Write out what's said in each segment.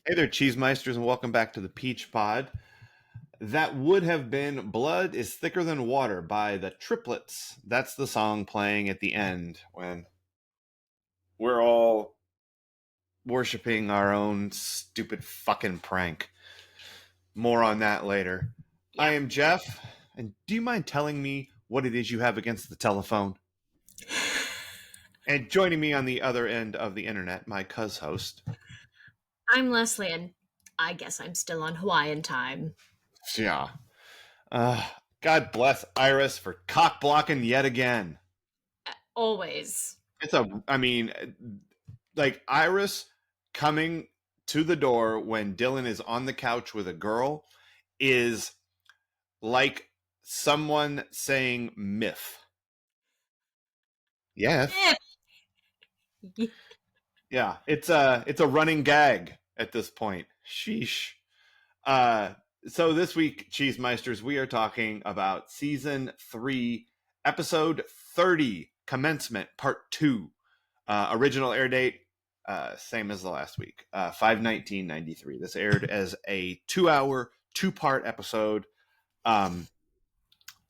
Hey there, Cheesemeisters, and welcome back to the Peach Pod. That would have been Blood is Thicker Than Water by the Triplets. That's the song playing at the end when we're all worshiping our own stupid fucking prank. More on that later. I Yeah. am Jeff, and do you mind telling me what it is you have against the telephone? And joining me on the other end of the internet, my cuz-host. I'm Leslie, and I guess I'm still on Hawaiian time. Yeah. Uh, God bless Iris for cock blocking yet again. Always. Like Iris coming to the door when Dylan is on the couch with a girl is like someone saying myth. Yes. Yeah, it's a running gag at this point. Sheesh. Uh so this week, Cheesemeisters, we are talking about season 3, episode 30, Commencement, part 2. Original air date, same as the last week, 5/19/93. This aired as a 2-hour, 2-part episode,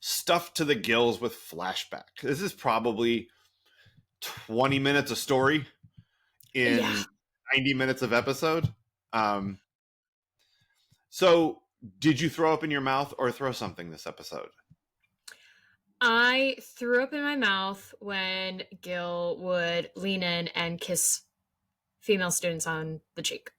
stuffed to the gills with flashback. This is probably 20 minutes of story in Yeah. 90 minutes of episode. Um, so, did you throw up in your mouth or throw something this episode? I threw up in my mouth when Gil would lean in and kiss female students on the cheek.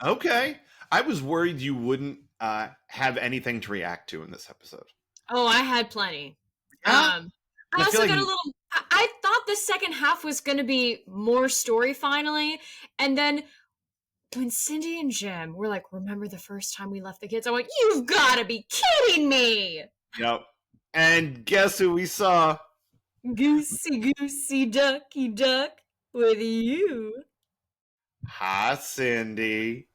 Okay. I was worried you wouldn't have anything to react to in this episode. Oh, I had plenty. Yeah. I I feel also like got a little. I thought the second half was going to be more story finally, and then when Cindy and Jim were like, "Remember the first time we left the kids?" I went, "You've got to be kidding me!" Yep. And guess who we saw? Goosey, goosey, ducky, duck with you. Hi, Cindy.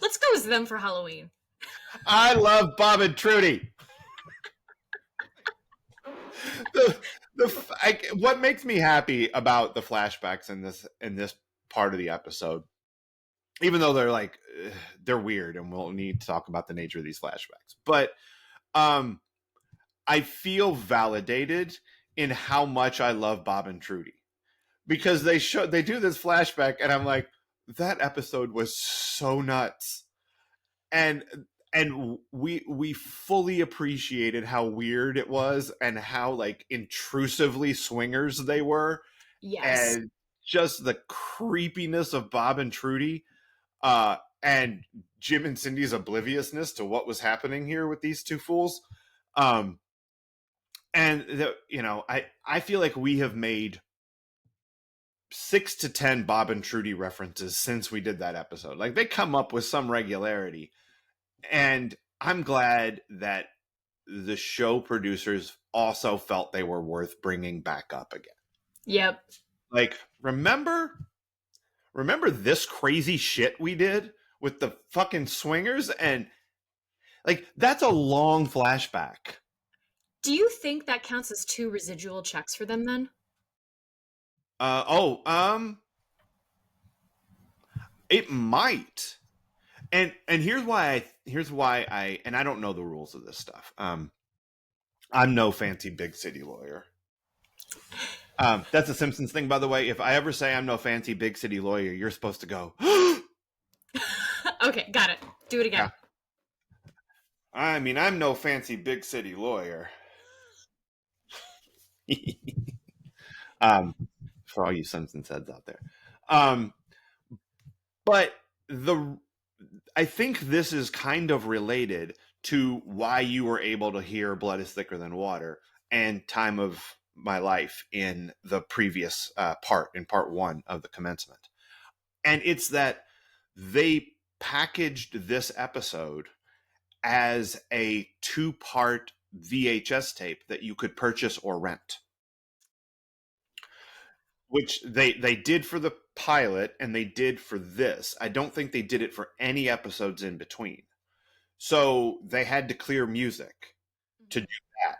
Let's go as them for Halloween. I love Bob and Trudy. What makes me happy about the flashbacks in this part of the episode, even though they're weird, and we'll need to talk about the nature of these flashbacks, but I feel validated in how much I love Bob and Trudy, because they do this flashback, and I'm like, that episode was so nuts, and we fully appreciated how weird it was and how like intrusively swingers they were, Yes. and just the creepiness of Bob and Trudy, and Jim and Cindy's obliviousness to what was happening here with these two fools. I feel like we have made 6 to 10 Bob and Trudy references since we did that episode. Like, they come up with some regularity, and I'm glad that the show producers also felt they were worth bringing back up again. Yep. Like, remember this crazy shit we did with the fucking swingers? And like, that's a long flashback. Do you think that counts as 2 residual checks for them then? It might. And here's why I and I don't know the rules of this stuff. I'm no fancy big city lawyer. That's a Simpsons thing, by the way. If I ever say I'm no fancy big city lawyer, you're supposed to go. Okay, got it. Do it again. Yeah. I mean, I'm no fancy big city lawyer. For all you Simpsons heads out there. But I think this is kind of related to why you were able to hear Blood is Thicker Than Water and Time of My Life in the previous in part 1 of the Commencement. And it's that they packaged this episode as a 2-part VHS tape that you could purchase or rent, which they did for the pilot and they did for this. I don't think they did it for any episodes in between. So they had to clear music to do that.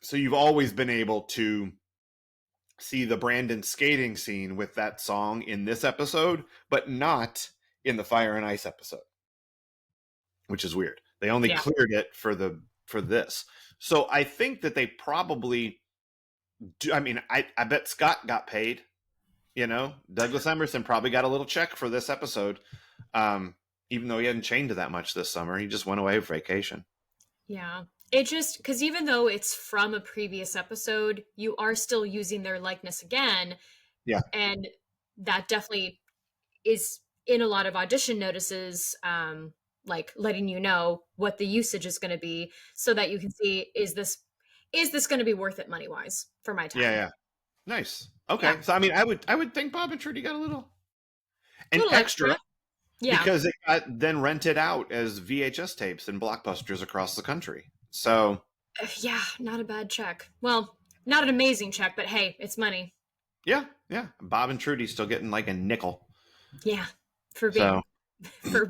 So you've always been able to see the Brandon skating scene with that song in this episode, but not in the Fire and Ice episode, which is weird. They only Yeah. cleared it for this. So I think that they probably do. I mean, I bet Scott got paid. You know, Douglas Emerson probably got a little check for this episode, um, even though he hadn't changed that much this summer. He just went away for vacation. Yeah. It just, because even though it's from a previous episode, you are still using their likeness again. Yeah, And that definitely is in a lot of audition notices, like letting you know what the usage is going to be so that you can see, is this going to be worth it money wise for my yeah, time? yeah. Nice. Yeah. Okay, so I mean, I would think Bob and Trudy got a little A an little extra extra. Yeah. because it got then rented out as VHS tapes in blockbusters across the country. So Yeah. Not a bad check. Well, not an amazing check, but hey, it's money. yeah, yeah. Bob and Trudy still getting like a nickel. Yeah. For So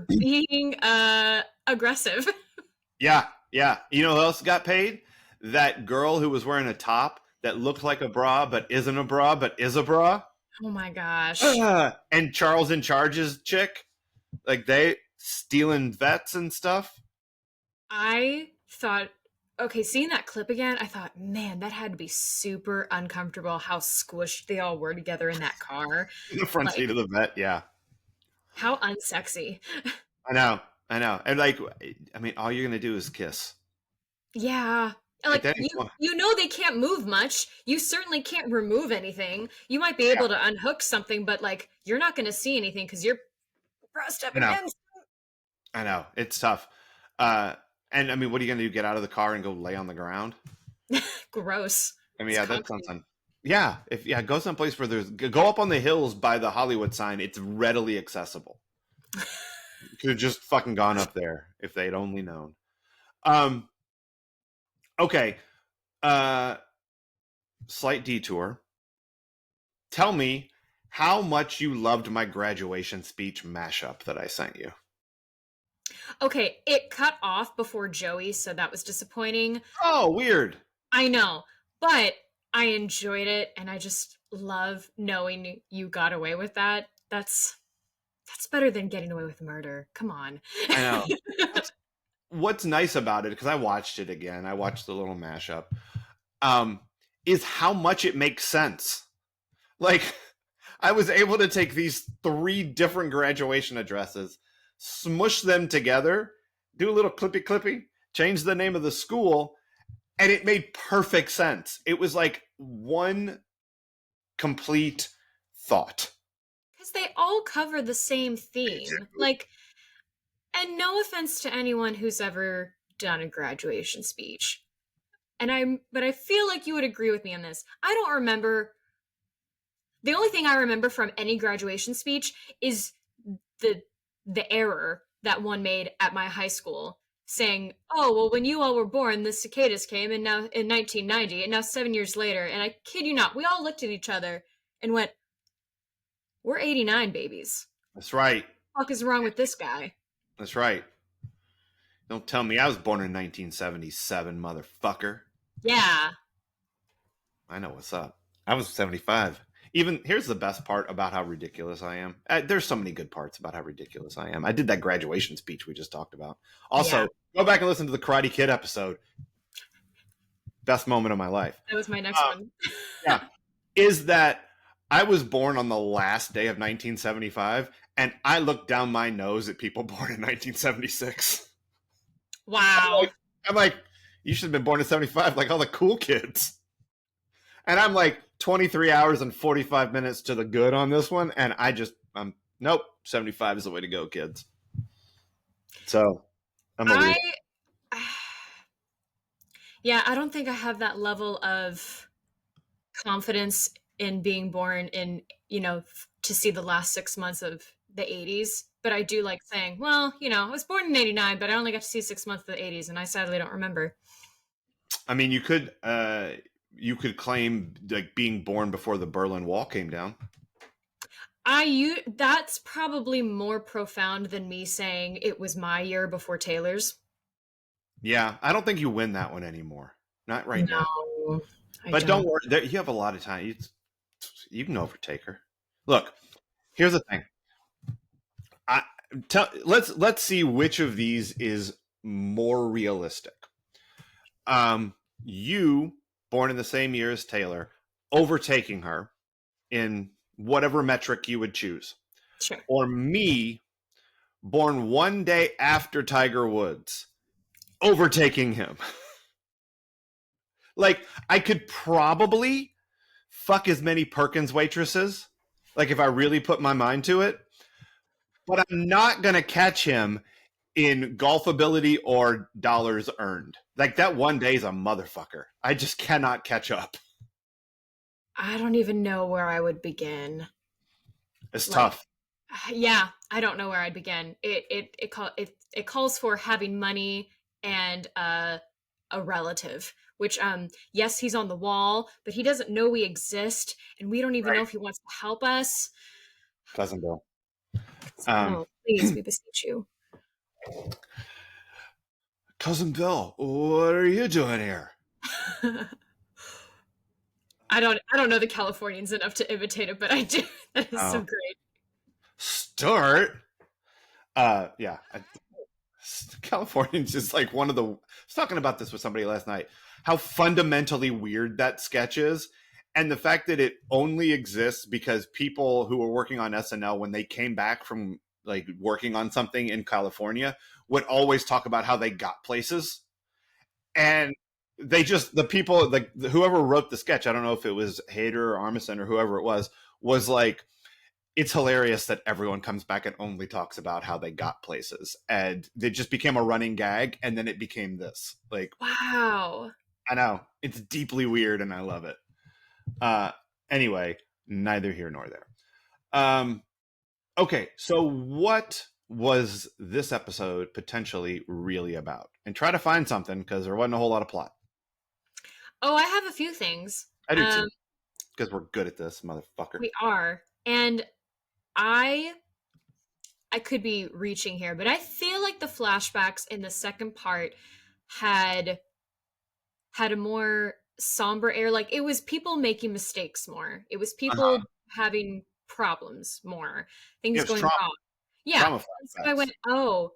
being aggressive. yeah, yeah. You know who else got paid? That girl who was wearing a top that looked like a bra but isn't a bra but is a bra. Oh my gosh. And Charles in Charge's chick, like they stealing vets and stuff. I thought, okay, seeing that clip again, I thought, man, that had to be super uncomfortable how squished they all were together in that car. In the front Like, seat of the vet. Yeah, how unsexy. I know, I know. And like, I mean, all you're gonna do is kiss. Yeah. Like Like that. you know they can't move much. You certainly can't remove anything. You might be Yeah, able to unhook something, but like you're not going to see anything because you're pressed up I know, against. I know. It's tough. Uh, and I mean, what are you gonna do? Get out of the car and go lay on the ground? Gross. I mean, It's yeah, that sounds concrete. fun. Yeah, if yeah, go someplace where there's go up on the hills by the Hollywood sign. It's readily accessible. You could have just fucking gone up there if they'd only known. Um, okay. Uh, Slight detour. Tell me how much you loved my graduation speech mashup that I sent you. Okay, it cut off before Joey, so that was disappointing. Oh, weird. I know, but I enjoyed it and I just love knowing you got away with that. That's better than getting away with murder. Come on. I know. What's what's nice about it, because I watched it again. I watched the little mashup. Um, is how much it makes sense. Like, I was able to take these three different graduation addresses, smush them together, do a little clippy clippy, change the name of the school, and it made perfect sense. It was like one complete thought. Because they all cover the same theme. Like, and no offense to anyone who's ever done a graduation speech. But I feel like you would agree with me on this. I don't remember. The only thing I remember from any graduation speech is the the error that one made at my high school saying, "Oh, well, when you all were born, the cicadas came, and now in 1990, and now 7 years later." And I kid you not, we all looked at each other and went, "We're 89 babies. That's right. What the fuck is wrong with this guy?" That's right. Don't tell me I was born in 1977, motherfucker. Yeah. I know what's up. I was 75. Even here's the best part about how ridiculous I am. There's so many good parts about how ridiculous I am. I did that graduation speech we just talked about. Yeah. Also, go back and listen to the Karate Kid episode. Best moment of my life. That was my next one. Yeah, is that I was born on the last day of 1975, and I looked down my nose at people born in 1976. Wow. I'm like, you should have been born in 75, like all the cool kids. And I'm like 23 hours and 45 minutes to the good on this one, and nope, 75 is the way to go, kids. So I'm a I loser. Yeah, I don't think I have that level of confidence in being born in, to see the last 6 months of the 80s. But I do like saying, well, I was born in 89, but I only got to see 6 months of the 80s, and I sadly don't remember. I mean, you could claim like being born before the Berlin Wall came down. That's probably more profound than me saying it was my year before Taylor's. Yeah, I don't think you win that one anymore. Not right now. No, I But don't don't. worry, you have a lot of time. You can overtake her. Look, here's the thing. I let's see which of these is more realistic. You born in the same year as Taylor, overtaking her in whatever metric you would choose, Sure. or me born one day after Tiger Woods, overtaking him. Like I could probably fuck as many Perkins waitresses, like if I really put my mind to it, but I'm not gonna catch him in golf ability or dollars earned. Like that one day is a motherfucker. I just cannot catch up. I don't even know where I would begin. It's Like, tough. yeah, I don't know where I'd begin. It calls for having money and a relative. Which yes, he's on the wall, but he doesn't know we exist, and we don't even know Right. if he wants to help us. Cousin Bill. So, Um, no, please, we beseech you. Cousin Bill, what are you doing here? I don't know the Californians enough to imitate it, but I do. That is so Oh, great. Start. Yeah. Californians is like one of the. I was talking about this with somebody last night. How fundamentally weird that sketch is, and the fact that it only exists because people who were working on SNL when they came back from like working on something in California would always talk about how they got places, and they just the people like whoever wrote the sketch. I don't know if it was Hader or Armisen or whoever it was like it's hilarious that everyone comes back and only talks about how they got places and it just became a running gag and then it became this like Wow. I know it's deeply weird and I love it. uh anyway, neither here nor there. Okay, so what was this episode potentially really about? And try to find something because there wasn't a whole lot of plot. Oh, I have a few things. I do Um, too because we're good at this motherfucker. we are, and I I could be reaching here, but I feel like the flashbacks in the second part had had a more somber air. Like it was people making mistakes more. It was Uh-huh. people having problems more, things It was going trauma, wrong. Yeah. trauma And so I flashbacks. went, oh,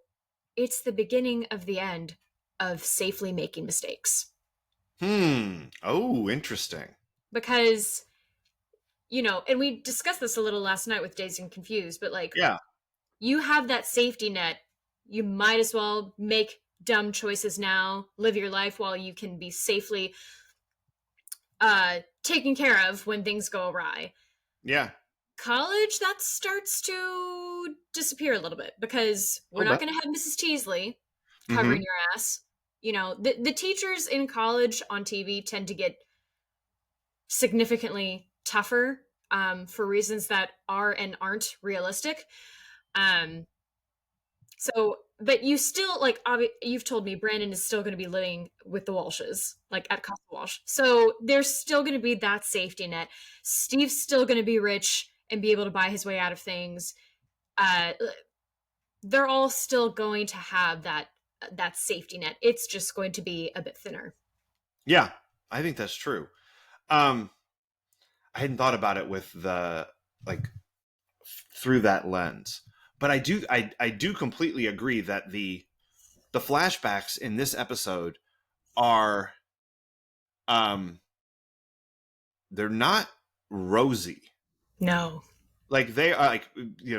it's the beginning of the end of safely making mistakes. Oh, interesting. Because, and we discussed this a little last night with Dazed and Confused, but like Yeah. you have that safety net. You might as well make dumb choices now, live your life while you can be safely taken care of when things go awry. Yeah. College, that starts to disappear a little bit because A we're little not bit. going to have Mrs. Teasley Mm-hmm. covering your ass. The teachers in college on TV tend to get significantly tougher for reasons that are and aren't realistic. Um, but you still like you've told me Brandon is still going to be living with the Walshes, like at Castle Walsh. So there's still going to be that safety net. Steve's still going to be rich and be able to buy his way out of things. Uh, they're all still going to have that safety net. It's just going to be a bit thinner. Yeah, I think that's true. Um, I hadn't thought about it with the like through that lens, but I do completely agree that the flashbacks in this episode are um they're not rosy. No. Like they are like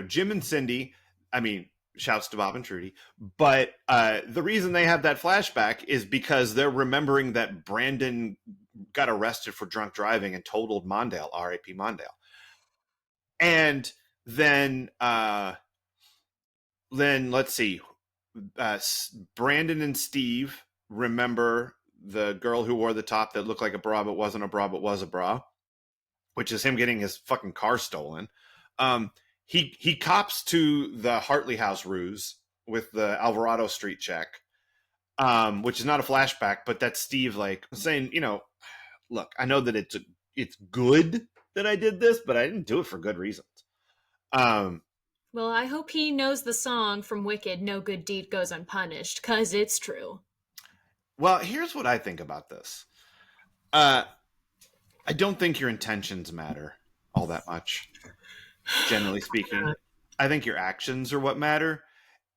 Jim and Cindy. I mean, shouts to Bob and Trudy, but the reason they have that flashback is because they're remembering that Brandon got arrested for drunk driving and totaled Mondale, R.A.P. Mondale. And then let's see, Brandon and Steve remember the girl who wore the top that looked like a bra but wasn't a bra but was a bra, which is him getting his fucking car stolen. Um, he cops to the Hartley House ruse with the Alvarado Street check, which is not a flashback, but that's Steve like saying, look, I know that it's good that I did this, but I didn't do it for good reasons. Um, Well, I hope he knows the song from Wicked, No Good Deed Goes Unpunished, because it's true. well, here's what I think about this. Uh, I don't think your intentions matter. all that much, generally speaking. I think your actions are what matter.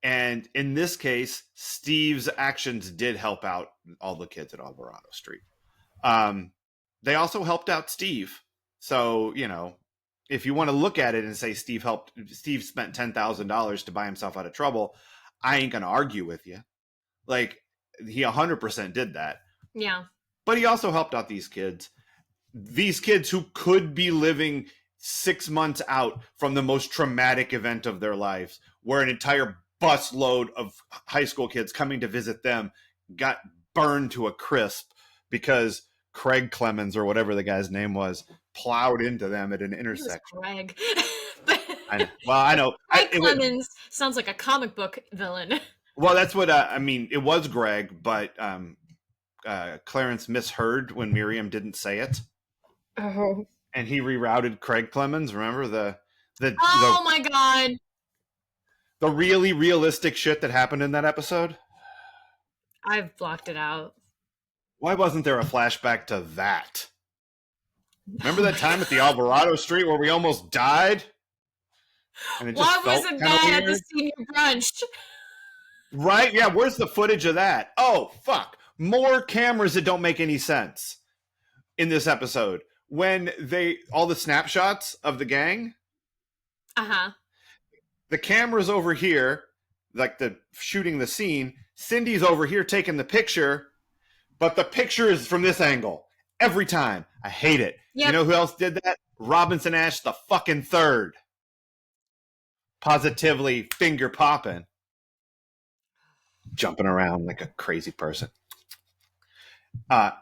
And in this case, Steve's actions did help out all the kids at Alvarado Street. Um, they also helped out Steve. So, if you want to look at it and say Steve spent $10,000 to buy himself out of trouble, I ain't going to argue with you. Like, he 100% did that. Yeah. But he also helped out these kids. These kids who could be living 6 months out from the most traumatic event of their lives, where an entire busload of high school kids coming to visit them got burned to a crisp because Craig Clemens, or whatever the guy's name was, plowed into them at an It was intersection. Greg. I know. Well, I know. Greg Clemens sounds like a comic book villain. Well, that's what I mean. It was Greg, but Clarence misheard when Miriam didn't say it. Oh. And he rerouted Craig Clemens. Remember Oh my god. the really realistic shit that happened in that episode? I've blocked it out. Why wasn't there a flashback to that? Remember that time at the Alvarado Street where we almost died? And it just Why wasn't that at the senior brunch? Right? Yeah, where's the footage of that? Oh, fuck. More cameras that don't make any sense in this episode. When all the snapshots of the gang, Uh-huh. the camera's over here, like shooting the scene. Cindy's over here taking the picture, but the picture is from this angle every time. I hate it. Yep. You know who else did that? Robinson Ash the fucking third. Positively finger popping. Jumping around like a crazy person.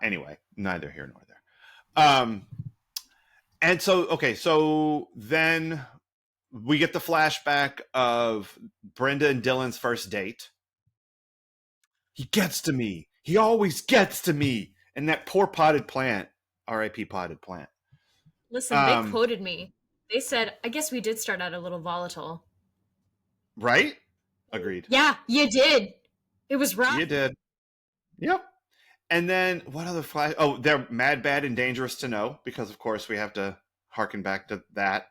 Anyway, neither here nor there. And so then we get the flashback of Brenda and Dylan's first date. He gets to me. He always gets to me. And that poor potted plant, R.I.P. potted plant. Listen, they quoted me. They said, I guess we did start out a little volatile. Right? Agreed. Yeah, you did. It was rough. You did. Yep. And then what other flash? Oh, they're mad, bad, and dangerous to know, because of course we have to harken back to that.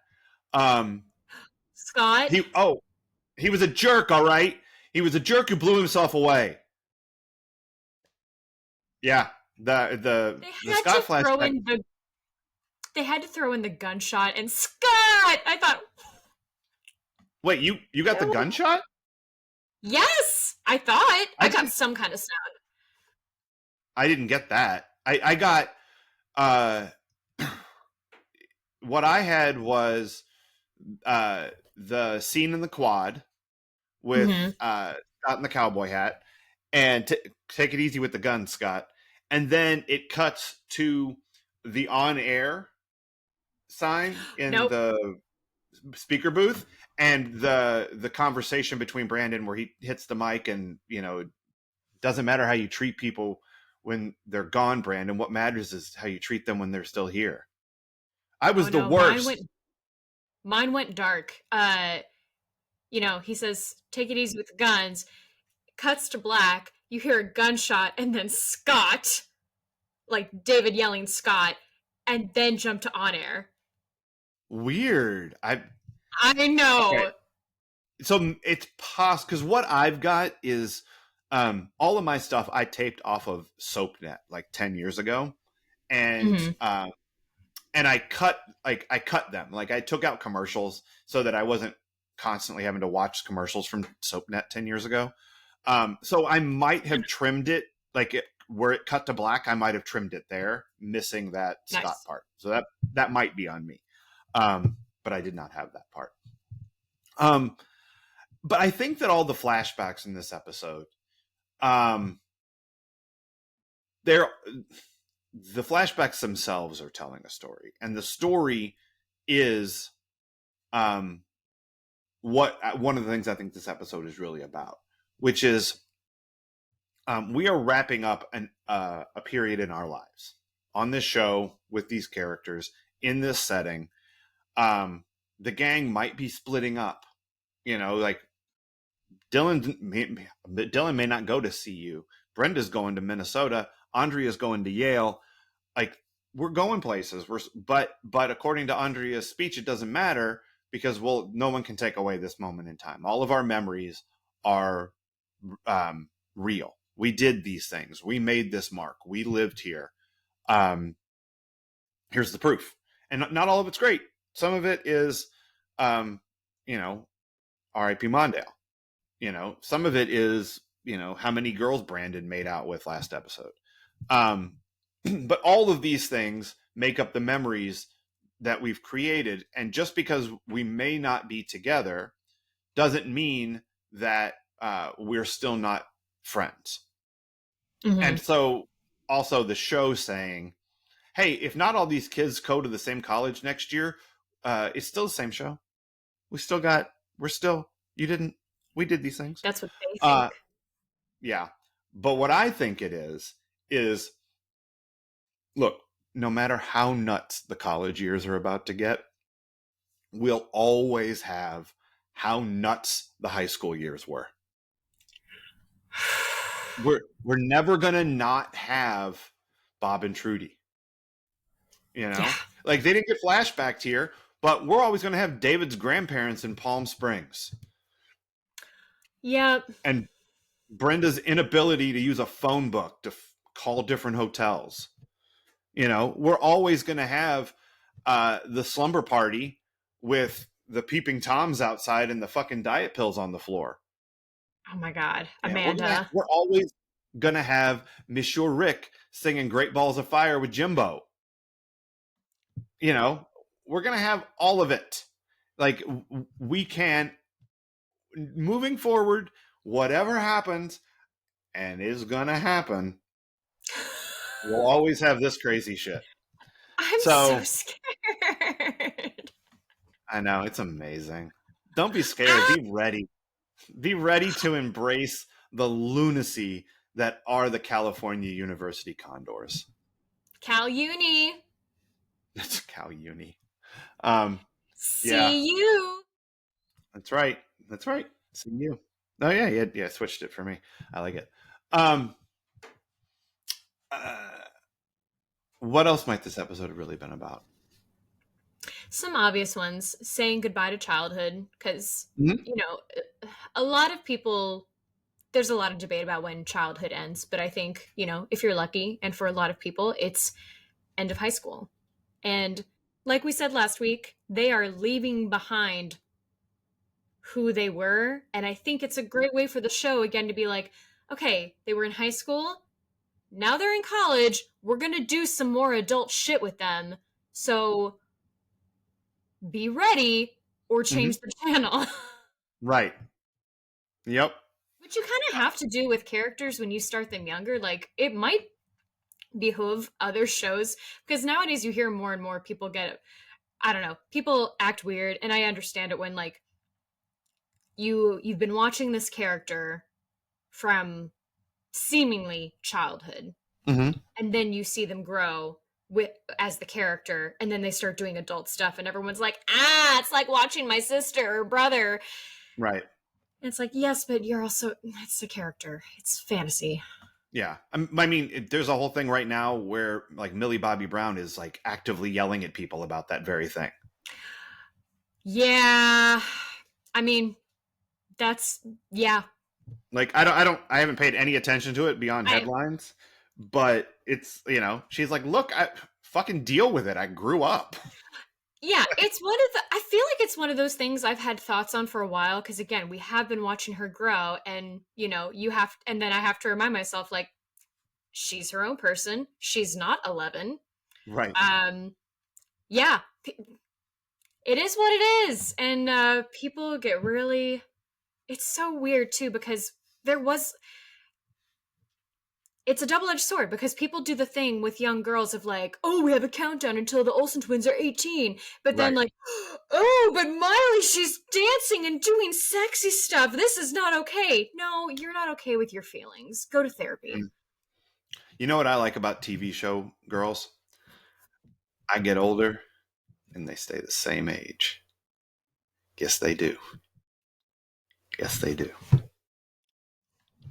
Scott. He was a jerk, all right? He was a jerk who blew himself away. Yeah. The Scott flashback. They had to throw in the gunshot, and Scott, I thought. Wait, you got the gunshot? Yes, I thought. I got some kind of sound. I didn't get that. I got what I had was the scene in the quad with Scott in the cowboy hat, and take it easy with the gun, Scott. And then it cuts to the on-air sign in the speaker booth, and the conversation between Brandon where he hits the mic, and it doesn't matter how you treat people when they're gone, Brandon. What matters is how you treat them when they're still here. I was the worst. Mine went dark. He says, take it easy with the guns. Cuts to black. You hear a gunshot, and then Scott, like David yelling Scott, and then jump to on air. Weird. I know. Okay. So it's possible, because what I've got is all of my stuff I taped off of SoapNet like 10 years ago, and I cut them. Like, I took out commercials so that I wasn't constantly having to watch commercials from SoapNet 10 years ago. So I might have trimmed it, where it cut to black. I might have trimmed it there, missing that Scott part. So that might be on me. But I did not have that part. But I think that all the flashbacks in this episode, the flashbacks themselves are telling a story, and the story is what one of the things I think this episode is really about, which is we are wrapping up a period in our lives on this show with these characters in this setting. The gang might be splitting up, like Dylan may not go to CU. Brenda's going to Minnesota. Andrea's going to Yale. Like, we're going places. But according to Andrea's speech, it doesn't matter because no one can take away this moment in time. All of our memories are real. We did these things. We made this mark. We lived here. Um, Here's the proof. And not all of it's great. Some of it is, um, you know, R.I.P. Mondale. Some of it is, how many girls Brandon made out with last episode. But all of these things make up the memories that we've created. And just because we may not be together doesn't mean that we're still not friends. Mm-hmm. And so also the show saying, hey, if not all these kids go to the same college next year, it's still the same show. We're still, you didn't, we did these things. That's what they Uh, think. yeah. But what I think it is look, no matter how nuts the college years are about to get, we'll always have how nuts the high school years were. We're never gonna not have Bob and Trudy. Yeah. Like they didn't get flashbacked here, but we're always gonna have David's grandparents in Palm Springs. Yeah. And Brenda's inability to use a phone book to call different hotels. We're always going to have the slumber party with the peeping toms outside and the fucking diet pills on the floor. Oh my God. Yeah, Amanda. we're always gonna have Monsieur Rick singing "Great Balls of Fire" with Jimbo. We're gonna have all of it. Like we can, moving forward, whatever happens, and is gonna happen, we'll always have this crazy shit. I'm so So scared. I know it's amazing. Don't be scared. Ah, Be ready. Be ready to embrace the lunacy that are the California University Condors. Cal Uni. That's Cal Uni. Um, yeah, See you. that's right. That's right. See you. Oh yeah, yeah. Switched it for me. I like it. Um, uh, what else might this episode have really been about? Some obvious ones, saying goodbye to childhood, because, Mm-hmm. you know, a lot of people, there's a lot of debate about when childhood ends, but I think, if you're lucky, and for a lot of people, it's end of high school. And like we said last week, they are leaving behind who they were. And I think it's a great way for the show, again, to be like, okay, they were in high school. Now they're in college. We're going to do some more adult shit with them. So be ready or Mm-hmm. change the channel. Right. Yep. Which you kind of have to do with characters when you start them younger. Like, it might behoove other shows because nowadays you hear more and more people get, I don't know, people act weird. And I understand it when, like, you've been watching this character from seemingly childhood Mm-hmm. and then you see them grow with as the character and then they start doing adult stuff and everyone's like, it's like watching my sister or brother. Right. And it's like, yes, but you're also, it's a character, it's fantasy. Yeah. I mean, there's a whole thing right now where like Millie Bobby Brown is like actively yelling at people about that very thing. Yeah, I mean, that's, yeah. Like I haven't paid any attention to it beyond I headlines, but it's, she's like, look, I fucking deal with it. I grew up. Yeah, it's one of the, I feel like it's one of those things I've had thoughts on for a while because again, we have been watching her grow and you have and then I have to remind myself like she's her own person. She's not 11. Right. Um yeah, it is what it is and people get really, it's so weird too because there was, it's a double-edged sword because people do the thing with young girls of like, oh, we have a countdown until the Olsen twins are 18, but then Right. like, oh, but Miley, she's dancing and doing sexy stuff, this is not okay. No, you're not okay with your feelings, go to therapy. Mm. You know what I like about TV show girls? I get older and they stay the same age. Yes, they do. Yes, they do.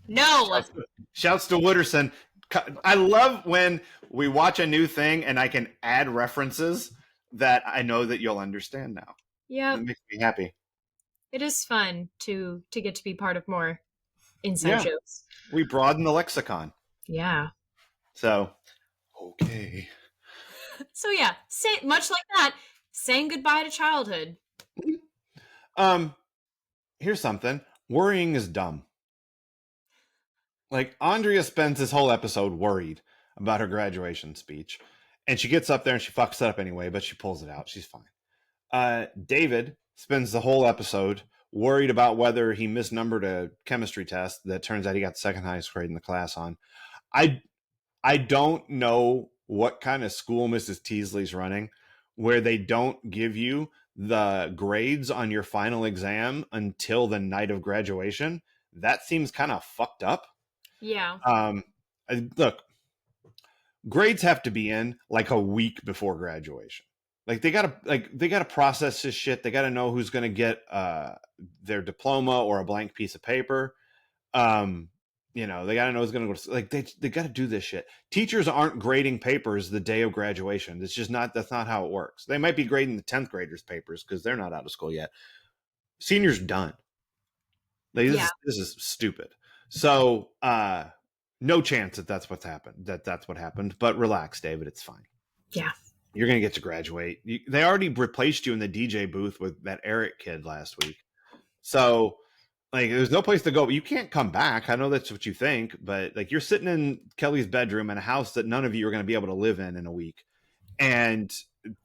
No. Shouts to Wooderson. I love when we watch a new thing and I can add references that I know that you'll understand now. That Yep. makes me happy. It is fun to get to be part of more inside Yeah, jokes. we broaden the lexicon. Yeah. So, okay. So yeah, say much like that, saying goodbye to childhood. Um, here's something. Worrying is dumb. Like Andrea spends this whole episode worried about her graduation speech, and she gets up there and she fucks it up anyway, but she pulls it out. She's fine. David spends the whole episode worried about whether he misnumbered a chemistry test that turns out he got the second highest grade in the class on. I I don't know what kind of school Mrs. Teasley's running where they don't give you the grades on your final exam until the night of graduation. That seems kind of fucked up. Yeah. Um, Look, grades have to be in like a week before graduation. They gotta process this shit. They gotta know who's gonna get their diploma or a blank piece of paper. Um, they gotta know who's gonna go to, like they gotta do this shit. Teachers aren't grading papers the day of graduation. That's not how it works. They might be grading the 10th graders papers because they're not out of school yet. Seniors done. Like, Yeah. this is stupid. So no chance that that's what's happened. That's what happened. But relax, David. It's fine. Yeah. You're gonna get to graduate. They already replaced you in the DJ booth with that Eric kid last week. So like, there's no place to go. You can't come back. I know that's what you think, but like, you're sitting in Kelly's bedroom in a house that none of you are going to be able to live in a week, and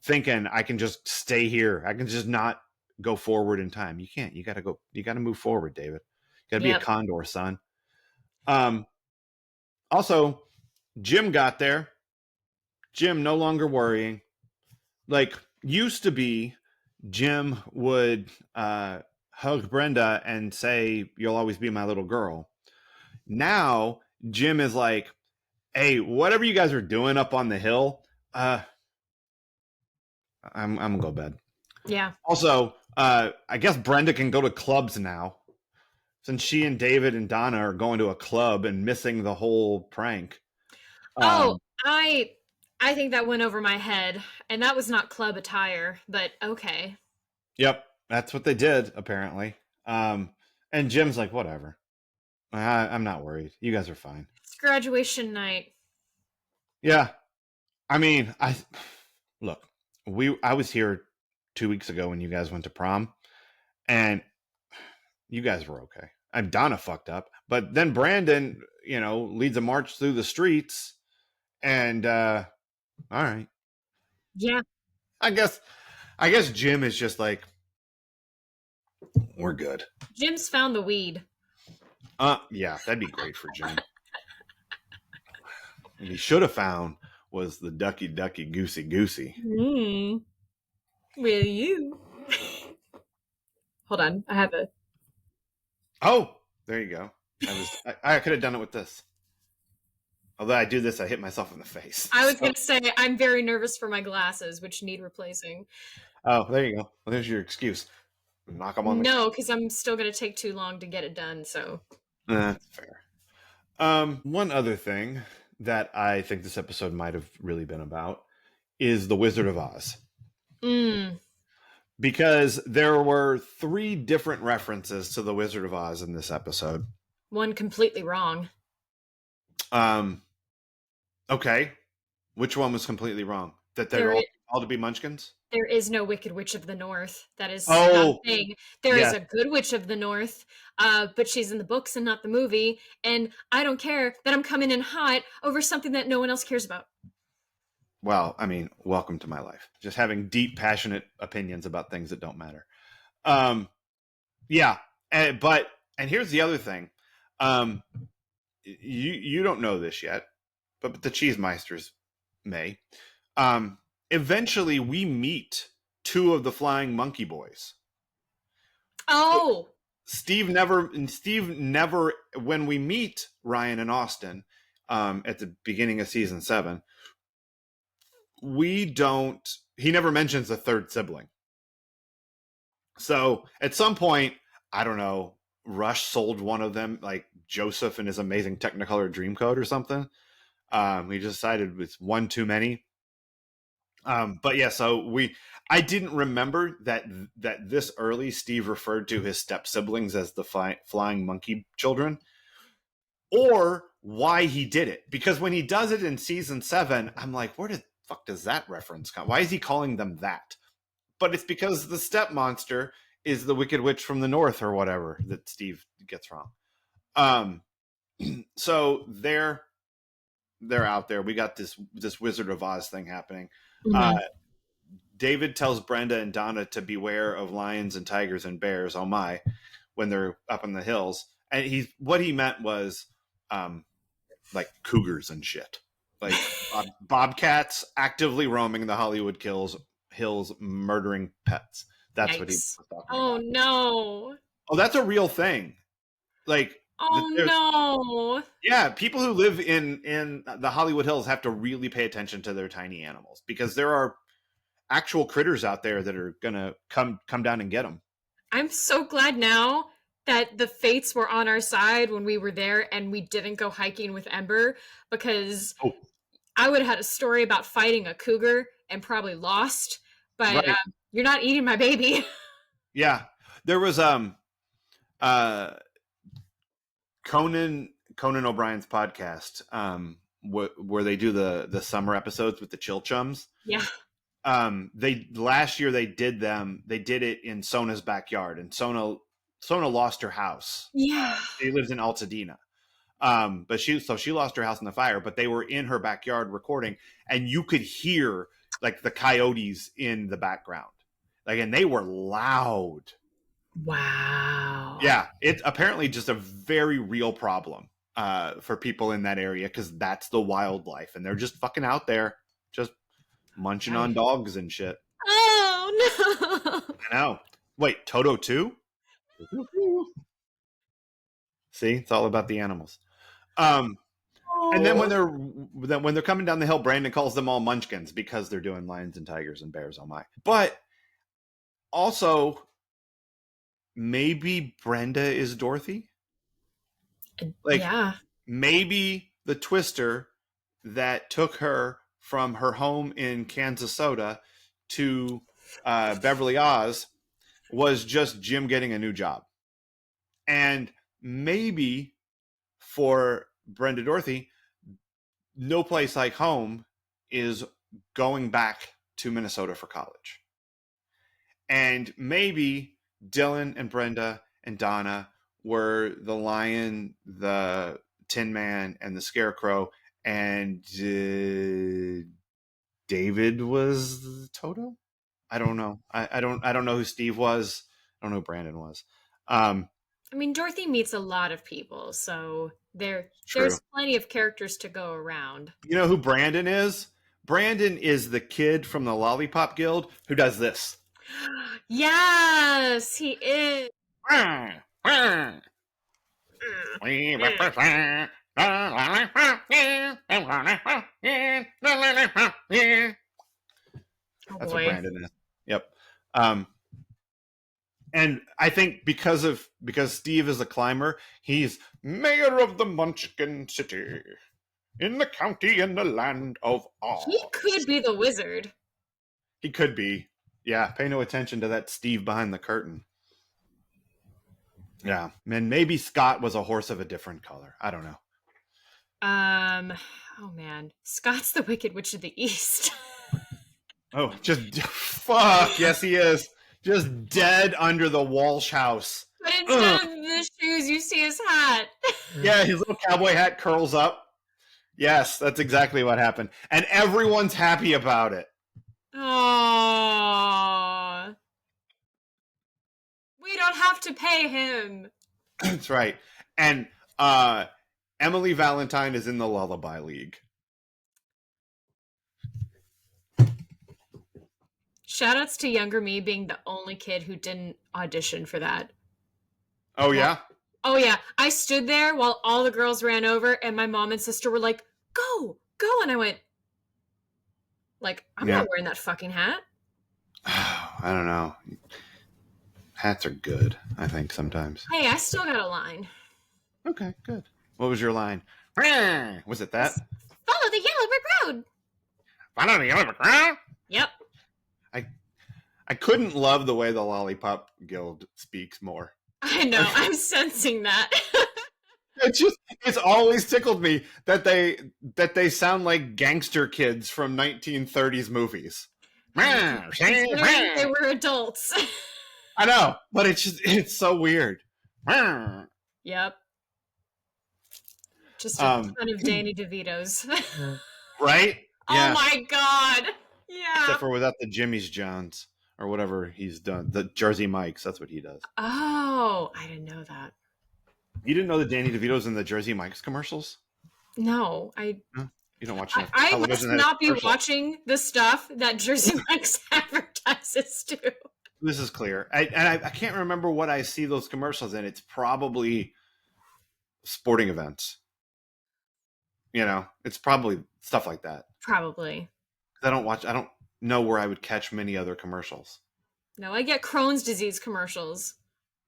thinking I can just stay here. I can just not go forward in time. You can't. You got to go. You got to move forward, David. You got to be a Yep. condor, son. Um. Also, Jim got there. Jim no longer worrying. Like, used to be, Jim would hug Brenda and say, "You'll always be my little girl." Now Jim is like, "Hey, whatever you guys are doing up on the hill, I'm gonna go to bed." Yeah. Also, I guess Brenda can go to clubs now since she and David and Donna are going to a club and missing the whole prank. Oh, Um, I think that went over my head, and that was not club attire, but okay. yep, that's what they did apparently. And Jim's like, "Whatever, I'm not worried. You guys are fine." It's graduation night. Yeah, I mean, I look. I was here 2 weeks ago when you guys went to prom, and you guys were okay. And Donna fucked up, but then Brandon, leads a march through the streets, and all right. Yeah. I guess Jim is just like, we're good. Jim's found the weed. Yeah, that'd be great for Jim. What he should have found was the ducky ducky goosey goosey. Mm. Will you? Hold on. I have a. Oh, there you go. I could have done it with this. Although I do this, I hit myself in the face. I was So- going to say, I'm very nervous for my glasses, which need replacing. Oh, there you go. Well, there's your excuse. Knock them on the. No, because I'm still going to take too long to get it done, so. That's fair. One other thing that I think this episode might have really been about is the Wizard of Oz. Mm. Because there were 3 different references to the Wizard of Oz in this episode. One completely wrong. Okay. Which one was completely wrong? That they're all to be munchkins? There is no Wicked Witch of the North. That is Oh, not a thing. There is yeah. a Good Witch of the North, but she's in the books and not the movie. And I don't care that I'm coming in hot over something that no one else cares about. Well, I mean, welcome to my life. Just having deep, passionate opinions about things that don't matter. Yeah. And here's the other thing. You don't know this yet, but the Cheesemeisters may. Eventually, we meet 2 of the Flying Monkey Boys. Oh, Steve never, when we meet Ryan and Austin at the beginning of season 7, he never mentions a 3rd sibling. So at some point, I don't know, Rush sold one of them, like Joseph and his amazing Technicolor Dreamcoat or something. We just decided it's one too many. But yeah, I didn't remember that this early Steve referred to his step siblings as the flying monkey children, or why he did it. Because when he does it in season 7, I'm like, where the fuck does that reference come? Why is he calling them that? But it's because the step monster is the Wicked Witch from the North or whatever that Steve gets wrong. Um, so they're out there. We got this Wizard of Oz thing happening. Mm-hmm. David tells Brenda and Donna to beware of lions and tigers and bears. Oh my, when they're up in the hills. And what he meant was, like cougars and shit, like bobcats actively roaming the Hollywood hills, murdering pets. That's what he Yikes. was talking Oh about. no. Oh, that's a real thing. Like Oh there's no. yeah, people who live in the Hollywood Hills have to really pay attention to their tiny animals because there are actual critters out there that are gonna come down and get them. I'm so glad now that the fates were on our side when we were there and we didn't go hiking with Ember, because Oh, I would have had a story about fighting a cougar and probably lost. But right. you're not eating my baby. Yeah, there was uh Conan O'Brien's podcast, where they do the summer episodes with the Chill Chums. Yeah. They last year they did it in Sona's backyard, and Sona lost her house. Yeah. She lives in Altadena. But she lost her house in the fire, but they were in her backyard recording, and you could hear like the coyotes in the background. Like, and they were loud. Wow. Yeah, it's apparently just a very real problem for people in that area because that's the wildlife, and they're just fucking out there, just munching on dogs and shit. Oh no. I know. Wait, Toto too? See, it's all about the animals. Um, and then Oh. when they're coming down the hill, Brandon calls them all munchkins because they're doing lions and tigers and bears. Oh my! But also, maybe Brenda is Dorothy. Like Yeah. maybe the twister that took her from her home in Kansas Soda to Beverly Oz was just Jim getting a new job. And maybe for Brenda Dorothy, no place like home is going back to Minnesota for college. And maybe Dylan and Brenda and Donna were the lion, the Tin Man, and the Scarecrow, and David was Toto. I don't know. I don't know who Steve was. I don't know who Brandon was. Um, I mean, Dorothy meets a lot of people, so True. there's plenty of characters to go around. You know who Brandon is? Brandon is the kid from the Lollipop Guild who does this. Yes, he is. We represent the Lollipop Guild. Oh That's what boy. Brandon is. Yep. Um, and I think because Steve is a climber, he's mayor of the Munchkin City in the county in the land of He could Oz. be the wizard. He could be. Yeah, pay no attention to that Steve behind the curtain. Yeah, and maybe Scott was a horse of a different color. I don't know. Um, oh man. Scott's the Wicked Witch of the East. Oh, just fuck. Yes, he is. Just dead under the Walsh house. But Ugh. instead of the shoes, you see his hat. Yeah, his little cowboy hat curls up. Yes, that's exactly what happened. And everyone's happy about it. Aww. We don't have to pay him. That's right. And Emily Valentine is in the Lullaby League. Shoutouts to younger me being the only kid who didn't audition for that. Oh, Well, yeah? oh yeah, I stood there while all the girls ran over, and my mom and sister were like, "Go, go!" And I went, "Like, I'm Yeah. not wearing that fucking hat." I don't know. Hats are good, I think, sometimes. Hey, I still got a line. Okay, good. What was your line? Was it that? Follow the yellow brick road. Follow the yellow brick road. Yep. I I couldn't love the way the Lollipop Guild speaks more. I know. I'm sensing that. It's always tickled me that they sound like gangster kids from 1930s movies. Considering they were adults. I know, but it's so weird. Yep. Just a ton of Danny DeVitos. Right? Yeah. Oh my god. Yeah. Except for without the Jimmy's Johns or whatever he's done. The Jersey Mike's, that's what he does. Oh, I didn't know that. You didn't know the Danny DeVito's in the Jersey Mike's commercials? No, You don't watch enough I television. must not be watching the stuff that Jersey Mike's advertises to. This is clear. I can't remember what I see those commercials in. It's probably sporting events. You know, it's probably stuff like that. Probably. I don't know where I would catch many other commercials. No, I get Crohn's disease commercials.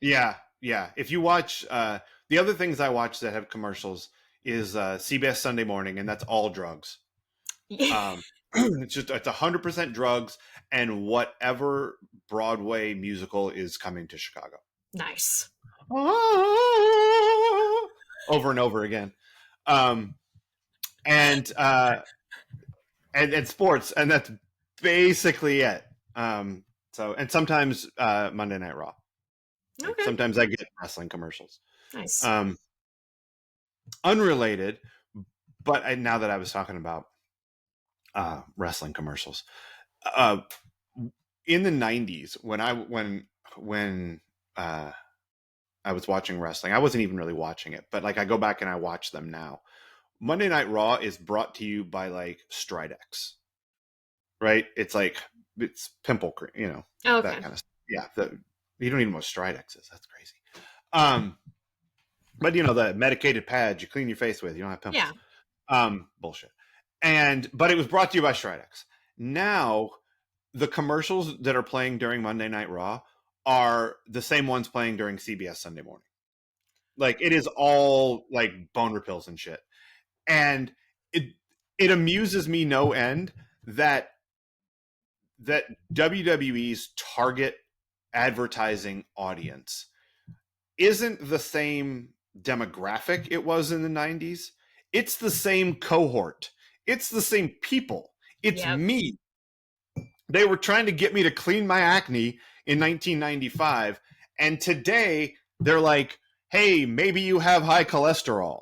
Yeah. If you watch, the other things I watch that have commercials is CBS Sunday Morning, and that's all drugs. It's 100% drugs and whatever Broadway musical is coming to Chicago. Nice. Over and over again. And sports, and that's basically it. So, and sometimes Monday Night Raw. Okay. Sometimes I get wrestling commercials. Nice. Unrelated, but now that I was talking about wrestling commercials, in the 90s when I was watching wrestling, I wasn't even really watching it, but like I go back and I watch them now. Monday Night Raw is brought to you by like Stridex, right? It's pimple cream, Okay. that kind of stuff. Yeah, you don't even know what Stridex is. That's crazy. But the medicated pads you clean your face with, you don't have pimples. Yeah. Bullshit. But it was brought to you by Stridex. Now, the commercials that are playing during Monday Night Raw are the same ones playing during CBS Sunday Morning. Like, it is all like bone repels and shit. And it amuses me no end that WWE's target advertising audience isn't the same demographic it was in the 90s. It's the same cohort. It's the same people. It's me. They were trying to get me to clean my acne in 1995, and today they're like, hey, maybe you have high cholesterol.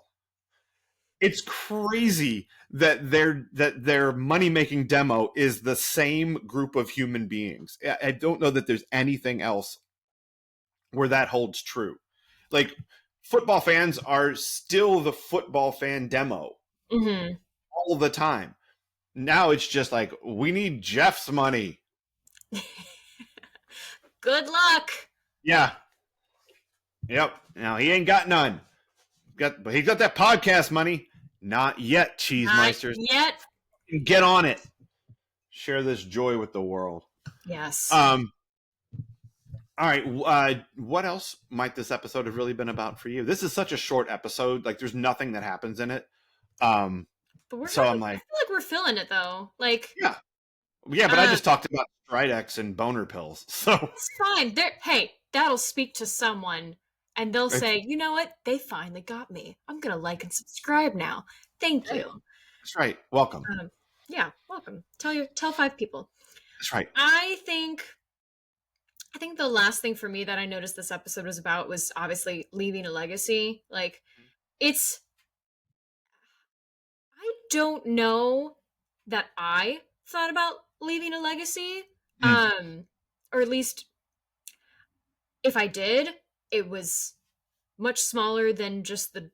It's crazy that their money-making demo is the same group of human beings. I don't know that there's anything else where that holds true. Like, football fans are still the football fan demo all the time. Now it's just like, we need Jeff's money. Good luck. Yeah. Yep. Now he ain't got none. But he got that podcast money. Not yet, Cheesemeisters. Not yet. Get on it. Share this joy with the world. Yes. All right. What else might this episode have really been about for you? This is such a short episode. Like, there's nothing that happens in it. But I'm like, I feel like we're feeling it though. Like, yeah, but I just talked about Stridex and boner pills, so it's fine. Hey, that'll speak to someone, and they'll say, you know what? They finally got me. I'm gonna like and subscribe now. Thank you. That's right. Welcome. Yeah, welcome. Tell 5 people. That's right. I think the last thing for me that I noticed this episode was about was obviously leaving a legacy. Like, I don't know that I thought about leaving a legacy. Or at least if I did, it was much smaller than just the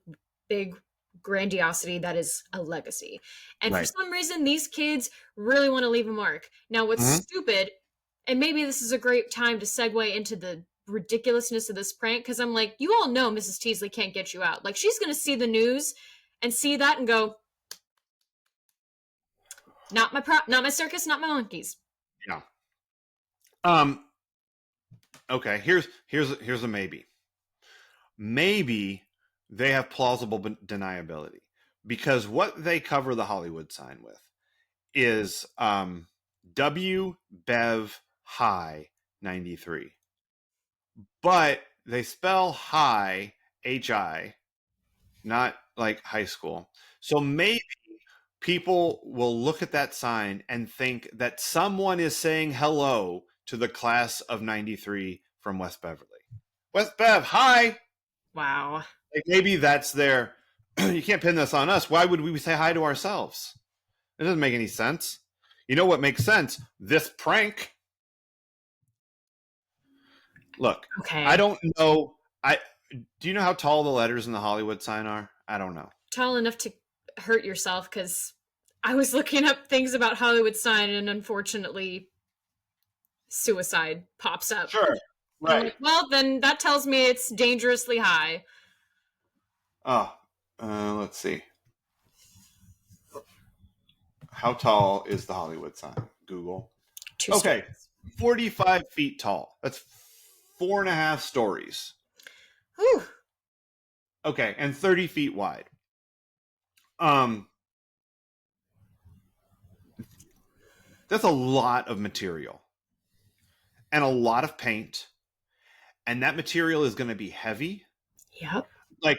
big grandiosity that is a legacy. And for some reason, these kids really want to leave a mark. Now, what's stupid, and maybe this is a great time to segue into the ridiculousness of this prank, because I'm like, you all know Mrs. Teasley can't get you out. Like, she's going to see the news and see that and go, not my circus, not my monkeys. Yeah. Okay, here's a maybe. Maybe they have plausible deniability, because what they cover the Hollywood sign with is W Bev High 93. But they spell high, HI, not like high school. So maybe people will look at that sign and think that someone is saying hello to the class of 93 from West Beverly. West Bev, hi. Wow. Like maybe that's their, you can't pin this on us. Why would we say hi to ourselves? It doesn't make any sense. You know what makes sense? This prank. Look, I Okay. don't know. Do you know how tall the letters in the Hollywood sign are? I don't know. Tall enough to hurt yourself because I was looking up things about Hollywood sign and unfortunately suicide pops up. Sure. And I'm like, Right. well, then that tells me it's dangerously high. Oh, let's see. How tall is the Hollywood sign? Google. Two Okay, stories. 45 feet tall. That's 4.5 stories. Whew. Okay, and 30 feet wide. Um, that's a lot of material and a lot of paint, and that material is going to be heavy. Yep. Like,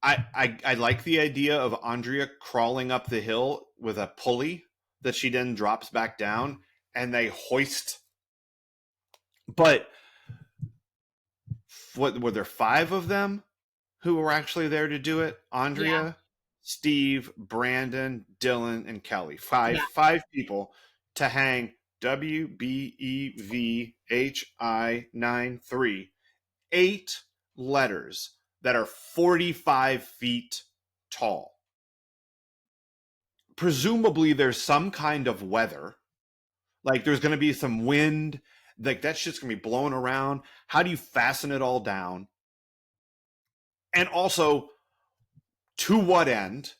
I like the idea of Andrea crawling up the hill with a pulley that she then drops back down, and they hoist. But what were there, 5 of them who were actually there to do it? Yeah. Andrea, Steve, Brandon, Dylan, and Kelly. Yeah. Five people to hang WBEVHI93. 8 letters that are 45 feet tall. Presumably there's some kind of weather. Like there's going to be some wind. Like that shit's going to be blowing around. How do you fasten it all down? And also, to what end?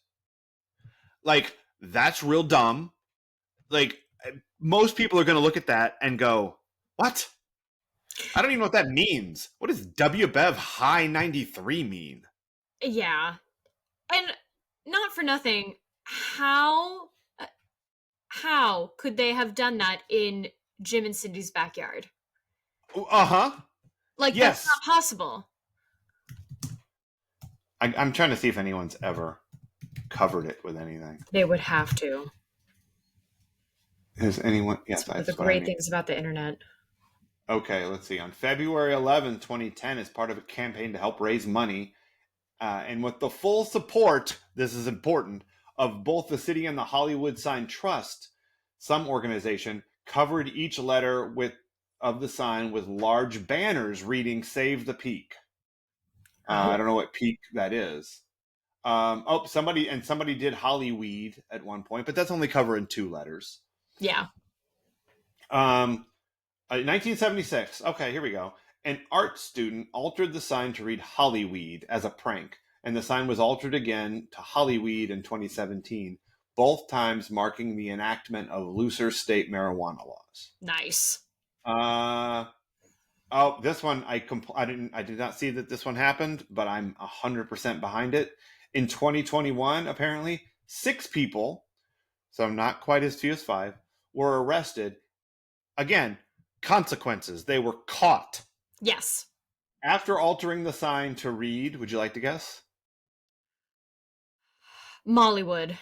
Like, that's real dumb. Like, most people are going to look at that and go, what? I don't even know what that means. What does WBEV High 93 mean? Yeah. And not for nothing, how could they have done that in Jim and Cindy's backyard? Uh huh. Like that's Yes. not possible. I'm trying to see if anyone's ever covered it with anything. They would have to. Has anyone? It's Yes, one of the that's what I great mean. things about the internet. Okay, let's see. On February 11th, 2010, as part of a campaign to help raise money, and with the full support, this is important, of both the city and the Hollywood Sign Trust, some organization covered each letter of the sign with large banners reading "Save the Peak." I Oh, don't know what peak that is. Somebody did Hollyweed at one point, but that's only covering 2 letters. yeah. 1976. Okay, here we go. An art student altered the sign to read Hollyweed as a prank, and the sign was altered again to Hollyweed in 2017, both times marking the enactment of looser state marijuana laws. Nice. Uh, this one I did not see that this one happened, but I'm 100% behind it. In 2021, apparently, 6 people, so not quite as few as 5, were arrested. Again, consequences. They were caught Yes. after altering the sign to read. Would you like to guess? Mollywood.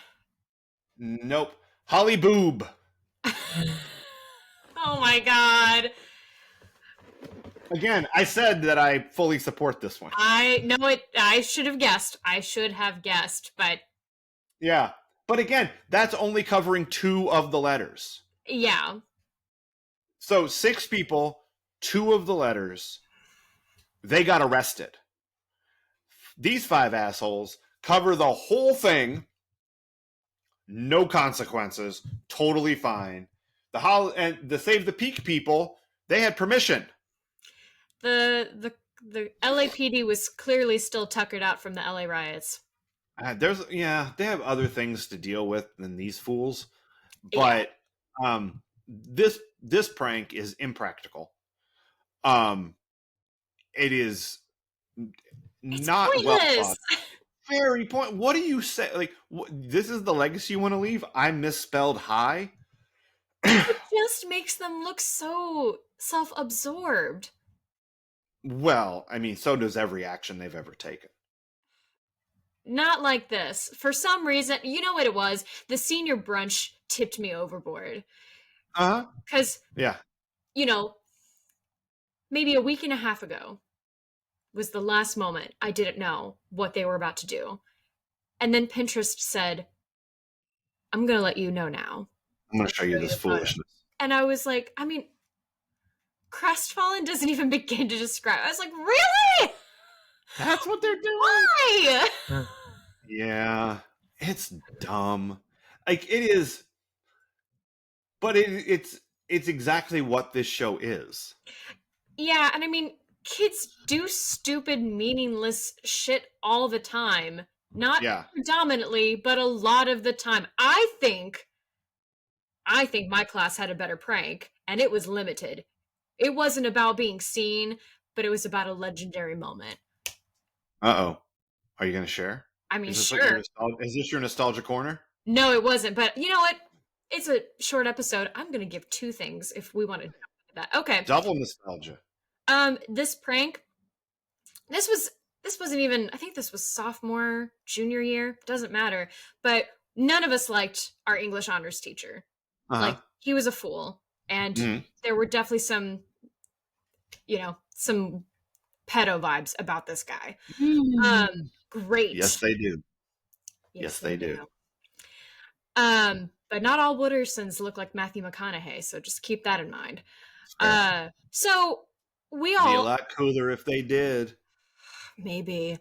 Nope. Holly Boob. Oh my god. Again, I said that I fully support this one. I know it. I should have guessed. But Yeah. But again, that's only covering 2 of the letters. yeah. So 6 people, 2 of the letters, they got arrested. These 5 assholes cover the whole thing, no consequences, totally fine. The Save the Peak people, they had permission. The LAPD was clearly still tuckered out from the LA riots. They have other things to deal with than these fools, Yeah. but this prank is impractical. Um, it is It's not well thought. pointless. very point. What do you say? Like, this is the legacy you want to leave? I misspelled high. It just makes them look so self-absorbed. Well, I mean, so does every action they've ever taken. Not like this. For some reason, you know what it was? The senior brunch tipped me overboard. Uh huh. Because, Yeah. you know, maybe a week and a half ago was the last moment I didn't know what they were about to do. And then Pinterest said, I'm going to let you know now. I'm going And to show you show you this the photo. foolishness. And I was like, I mean, crestfallen doesn't even begin to describe. I was like, really? That's what they're doing. Why? Yeah, it's dumb. Like it is, but it's exactly what this show is. Yeah, and I mean, kids do stupid, meaningless shit all the time. Not Yeah. predominantly, but a lot of the time. I think my class had a better prank, and it was limited. It wasn't about being seen, but it was about a legendary moment. Uh-oh. Are you going to share? I mean, Is this what your sure. is this your nostalgia corner? No, it wasn't, but you know what? It's a short episode. I'm gonna give two things if we want to jump into that. Okay. Double nostalgia. This prank, this was this wasn't even, I think this was sophomore, junior year, doesn't matter. But none of us liked our English honors teacher. Like Uh-huh. he was a fool. And Mhm. there were definitely some pedo vibes about this guy. Yes, Great. they do. Yes, Yes, they they do. do. But not all Woodersons look like Matthew McConaughey, so just keep that in mind. Fair. So we Be a all lot cooler if they did. maybe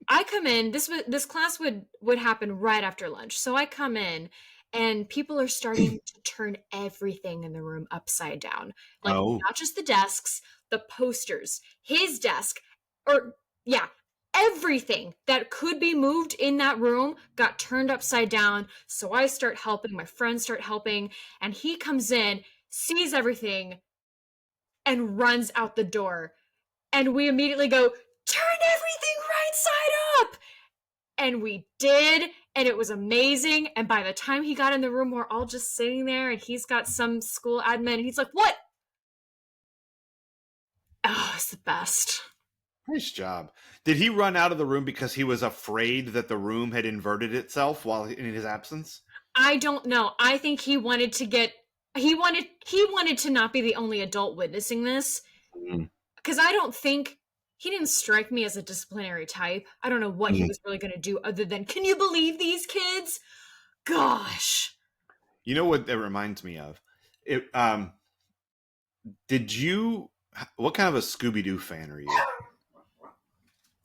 I come in. This class would happen right after lunch. So I come in, and people are starting to turn everything in the room upside down. Like Oh. not just the desks, the posters, his desk, or yeah, everything that could be moved in that room got turned upside down. So I start helping. My friends start helping, and he comes in, sees everything, and runs out the door. And we immediately go, turn everything right side up. And we did, and it was amazing. And by the time he got in the room, we're all just sitting there, and he's got some school admin, and he's like, what? Oh, it's the best. Nice job. Did he run out of the room because he was afraid that the room had inverted itself while in his absence? I don't know. I think he wanted to not be the only adult witnessing this. Mm. Because I don't think he didn't strike me as a disciplinary type. I don't know what he was really going to do other than, can you believe these kids? Gosh. You know what that reminds me of? It did you what kind of a Scooby-Doo fan are you?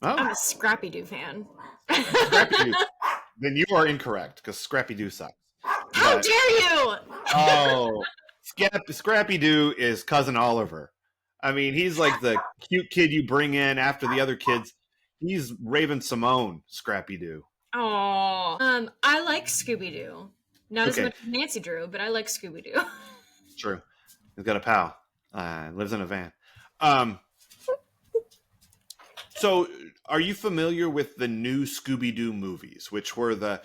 I'm Oh, a Scrappy Doo fan. Scrappy-Doo. Then you are incorrect because Scrappy-Doo sucks. How But dare you? oh, Scrappy-Doo is cousin Oliver. I mean, he's like the cute kid you bring in after the other kids. He's Raven Simone, Scrappy-Doo. Oh, I like Scooby Doo. Not as Okay, much as Nancy Drew, but I like Scooby Doo. true. He's got a pal. Lives in a van. Um, so, are you familiar with the new Scooby Doo movies, which were the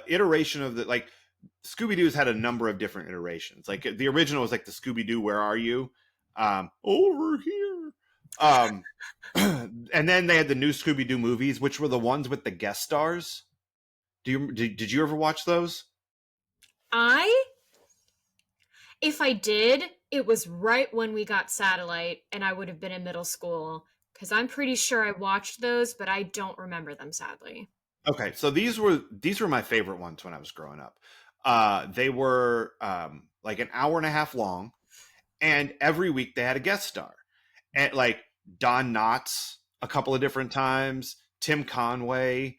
iteration of the like Scooby Doo's had a number of different iterations. Like the original was like the Scooby Doo, where are you? Over here. Um, and then they had the new Scooby Doo movies, which were the ones with the guest stars. Did you ever watch those? I, if I did, it was right when we got satellite and I would have been in middle school because I'm pretty sure I watched those, but I don't remember them sadly. Okay, so these were my favorite ones when I was growing up. They were like an hour and a half long, and every week they had a guest star, and like Don Knotts a couple of different times, Tim Conway,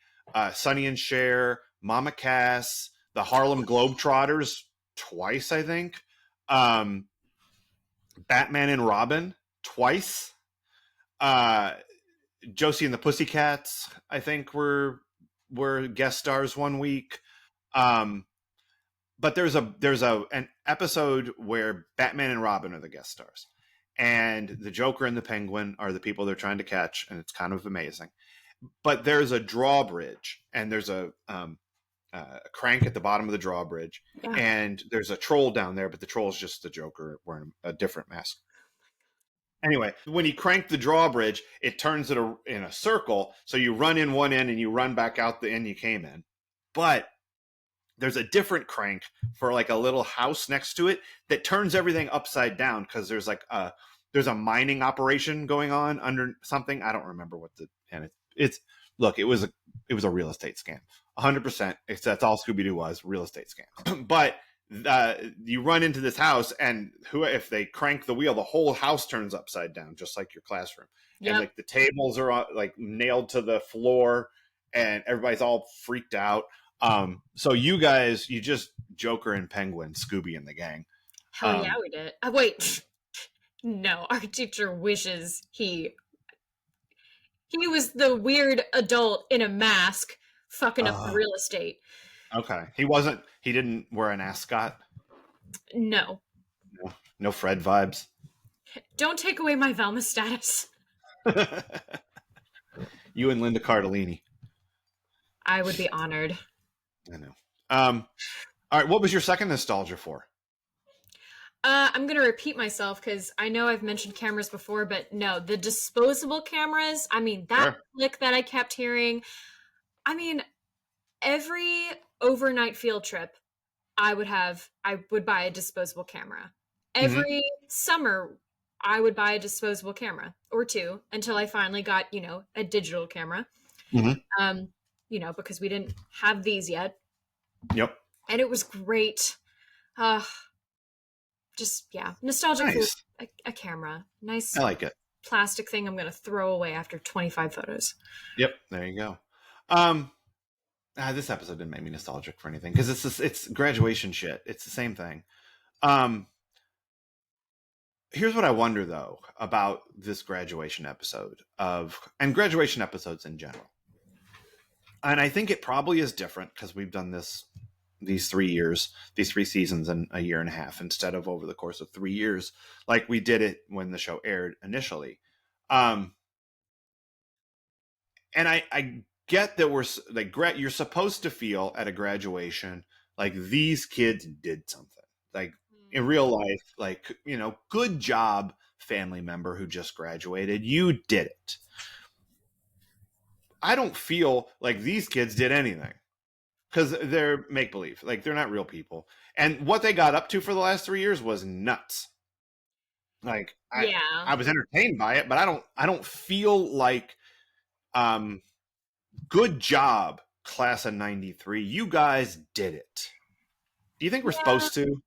Sonny and Cher, Mama Cass, the Harlem Globetrotters twice, I think. Um, Batman and Robin twice. Uh, Josie and the Pussycats, I think, were guest stars one week. Um, but there's an episode where Batman and Robin are the guest stars, and the Joker and the Penguin are the people they're trying to catch, and it's kind of amazing. but there's a drawbridge, and there's a crank at the bottom of the drawbridge, Yeah. and there's a troll down there, but the troll's just the Joker wearing a different mask. Anyway, when you crank the drawbridge, it turns it in a circle, so you run in one end and you run back out the end you came in. But there's a different crank for like a little house next to it that turns everything upside down because there's like there's a mining operation going on under something. I don't remember what and it's look, it was a real estate scam. 100%. That's all Scooby-Doo was, real estate scams. But you run into this house, and if they crank the wheel, the whole house turns upside down, just like your classroom. Yep. And like the tables are like nailed to the floor, and everybody's all freaked out. So you just Joker and Penguin, Scooby and the gang. Hell yeah, we did. Wait, no, our teacher wishes he was the weird adult in a mask fucking up the real estate. Okay. He didn't wear an ascot? No. No Fred vibes? Don't take away my Velma status. You and Linda Cardellini. I would be honored. I know. All right, what was your second nostalgia for? I'm going to repeat myself because I know I've mentioned cameras before, but no, the disposable cameras, I mean, that click that I kept hearing, I mean, every overnight field trip I would buy a disposable camera. Every summer, I would buy a disposable camera or two until I finally got, a digital camera. Because we didn't have these yet. Yep. And it was great. Nostalgic for a camera. Nice. I like it. Plastic thing I'm going to throw away after 25 photos. Yep, there you go. This episode didn't make me nostalgic for anything because it's graduation shit. It's the same thing. Here's what I wonder though about this graduation episode and graduation episodes in general. And I think it probably is different because we've done these 3 years, these 3 seasons in a year and a half instead of over the course of 3 years, like we did it when the show aired initially. And I get that we're like, you're supposed to feel at a graduation like these kids did something, like in real life, like, good job, family member who just graduated, you did it. I don't feel like these kids did anything because they're make-believe. Like, they're not real people. And what they got up to for the last 3 years was nuts. Like, I was entertained by it, but I don't feel like, good job, class of 93. You guys did it. Do you think we're supposed to?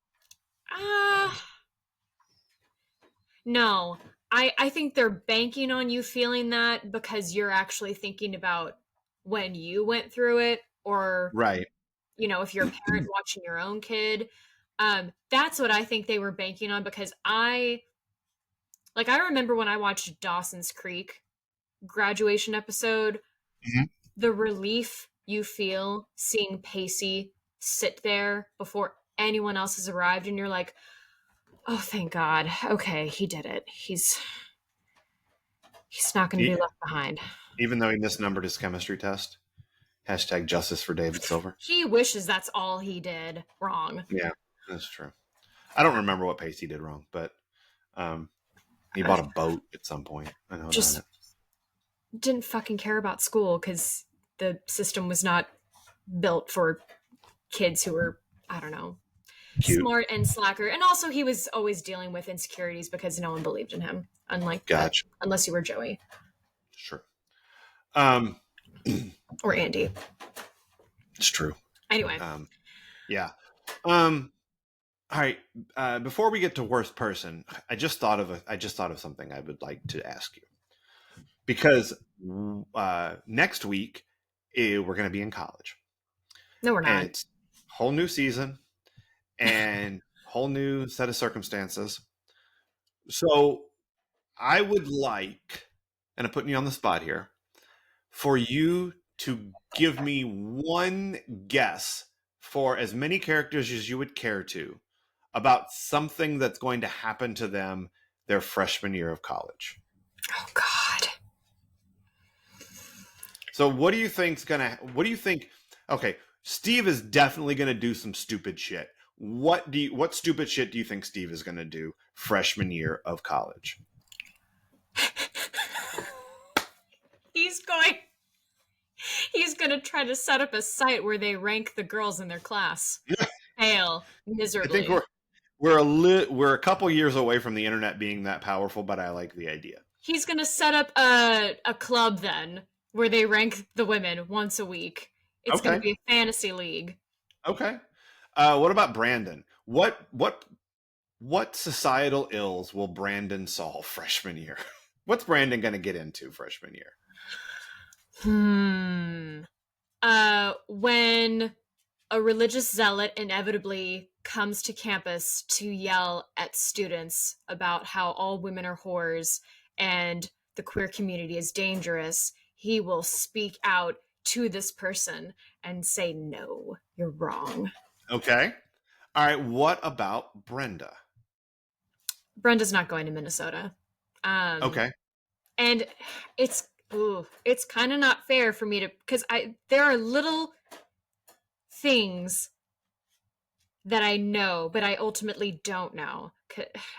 No. I think they're banking on you feeling that because you're actually thinking about when you went through it, or right. If you're a parent watching your own kid. That's what I think they were banking on, because I remember when I watched Dawson's Creek graduation episode, the relief you feel seeing Pacey sit there before anyone else has arrived, and you're like, oh, thank God. Okay, he did it. He's not going to be left behind. Even though he misnumbered his chemistry test. # justice for David Silver. He wishes that's all he did wrong. Yeah, that's true. I don't remember what Pacey did wrong, but he bought a boat at some point. I know just didn't fucking care about school because the system was not built for kids who were, I don't know, cute, smart and slacker. And also he was always dealing with insecurities because no one believed in him, unless you were Joey. Sure. Or Andy. It's true. Anyway. Yeah. All right. Before we get to worst person, I just thought of something I would like to ask you, because next week we're going to be in college. No, we're not. And it's a whole new season and whole new set of circumstances. So I would like, and I'm putting you on the spot here, for you to give me one guess for as many characters as you would care to about something that's going to happen to them their freshman year of college. Oh, God. So what do you think? Okay, Steve is definitely gonna do some stupid shit. What stupid shit do you think Steve is gonna do freshman year of college? He's going he's going to try to set up a site where they rank the girls in their class. Fail I think miserably. we're a couple years away from the internet being that powerful, but I like the idea. He's going to set up a club then where they rank the women once a week. It's going to Okay, be a fantasy league. okay. What about Brandon? What societal ills will Brandon solve freshman year? What's Brandon going to get into freshman year? Hmm. When a religious zealot inevitably comes to campus to yell at students about how all women are whores and the queer community is dangerous, he will speak out to this person and say, no, you're wrong. Okay. All right. What about Brenda? Brenda's not going to Minnesota. Um, Okay. and it's kind of not fair for me to, because there are little things that I know, but I ultimately don't know.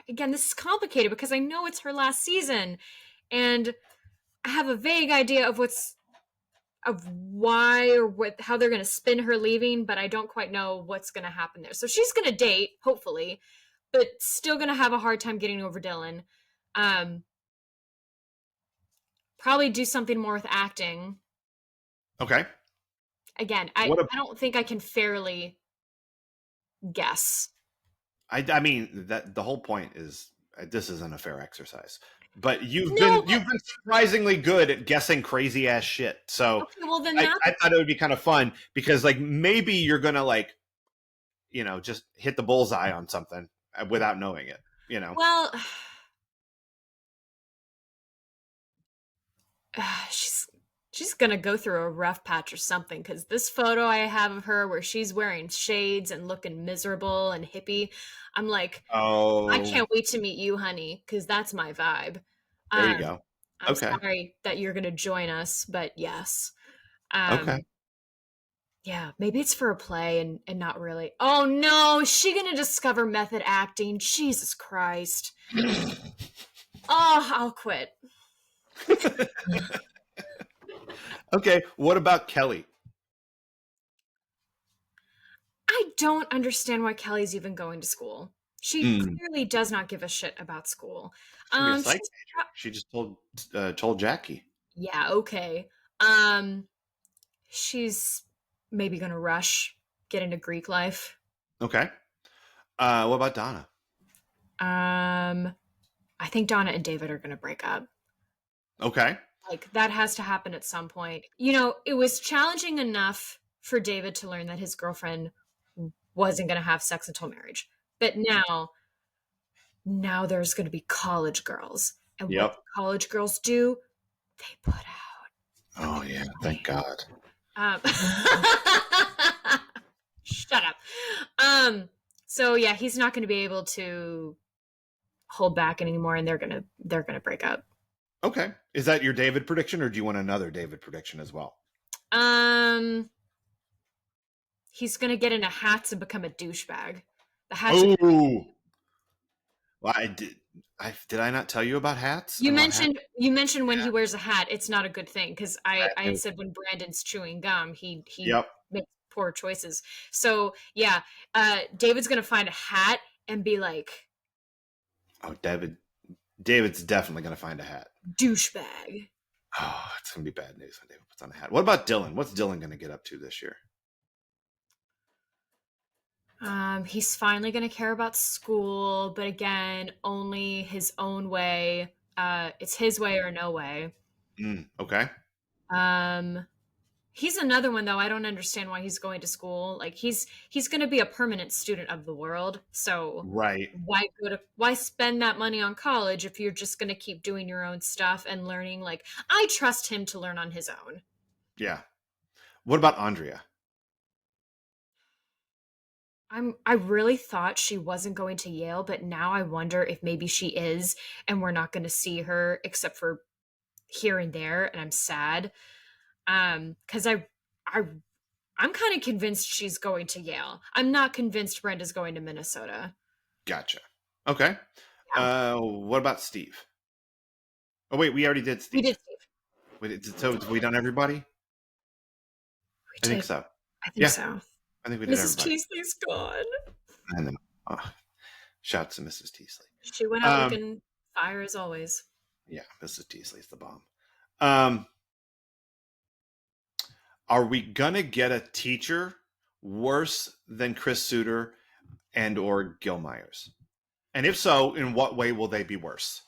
Again, this is complicated because I know it's her last season, and I have a vague idea of why or how they're going to spin her leaving, but I don't quite know what's going to happen there. So she's going to date, hopefully, but still going to have a hard time getting over Dylan. Um, Probably do something more with acting. Okay. Again, What a, I don't think I can fairly guess. I mean that the whole point is this isn't a fair exercise. But No, but you've been surprisingly good at guessing crazy ass shit. So okay, well then that I thought it would be kind of fun because like maybe you're gonna like just hit the bullseye on something without knowing it. You know. well, she's gonna go through a rough patch or something because this photo I have of her where she's wearing shades and looking miserable and hippie, I'm like, I Oh, can't wait to meet you, honey, because that's my vibe. there you Um, go. I'm Okay. sorry that you're gonna join us, but yes. Okay. Yeah, maybe it's for a play and not really. Oh no, is she gonna discover method acting? Jesus Christ. Oh, I'll quit. Okay. What about Kelly? I don't understand why Kelly's even going to school. She Mm. clearly does not give a shit about school. She's gonna be a psych She's major. She just told Jackie. yeah, okay. Um, she's maybe gonna rush, get into Greek life. Okay. What about Donna? Um, I think Donna and David are gonna break up. Okay. Like that has to happen at some point. You know, it was challenging enough for David to learn that his girlfriend wasn't gonna have sex until marriage. But now there's gonna be college girls. And what Yep. do college girls do? They put out Oh yeah. Thank really. God. Um, shut up. So yeah, he's not going to be able to hold back anymore, and they're gonna break up. Okay. Is that your David prediction, or do you want another David prediction as well? Um, he's gonna get into hats and become a douchebag. The hats are. Oh. Well, did I not tell you about hats You and what happened? mentioned when he wears a hat, it's not a good thing because I Yeah. had said when Brandon's chewing gum, he Yep. makes poor choices. So yeah, David's gonna find a hat and be like Oh, David's definitely gonna find a hat. douchebag. Oh, it's gonna be bad news when David puts on a hat. What about Dylan? What's Dylan gonna get up to this year? He's finally going to care about school, but again, only his own way. It's his way or no way. Okay. Um, he's another one though. I don't understand why he's going to school. Like he's going to be a permanent student of the world. So Right. why spend that money on college if you're just going to keep doing your own stuff and learning? Like I trust him to learn on his own. Yeah. What about Andrea? I really thought she wasn't going to Yale, but now I wonder if maybe she is, and we're not going to see her except for here and there, and I'm sad. Because I I'm kind of convinced she's going to Yale. I'm not convinced Brenda's going to Minnesota. Gotcha. Okay. Yeah, What about Steve? Oh wait, we already did we Steve. did, Steve. Wait, so have we done everybody? I We think did. so. I think Yeah, so. I think we did Mrs. everybody. Teasley's gone. I know. Oh, shouts to Mrs. Teasley. She went out Um, looking fire as always. yeah, Mrs. Teasley's the bomb. Um, are we gonna get a teacher worse than Chris Suter and or Gil Myers? And if so, in what way will they be worse?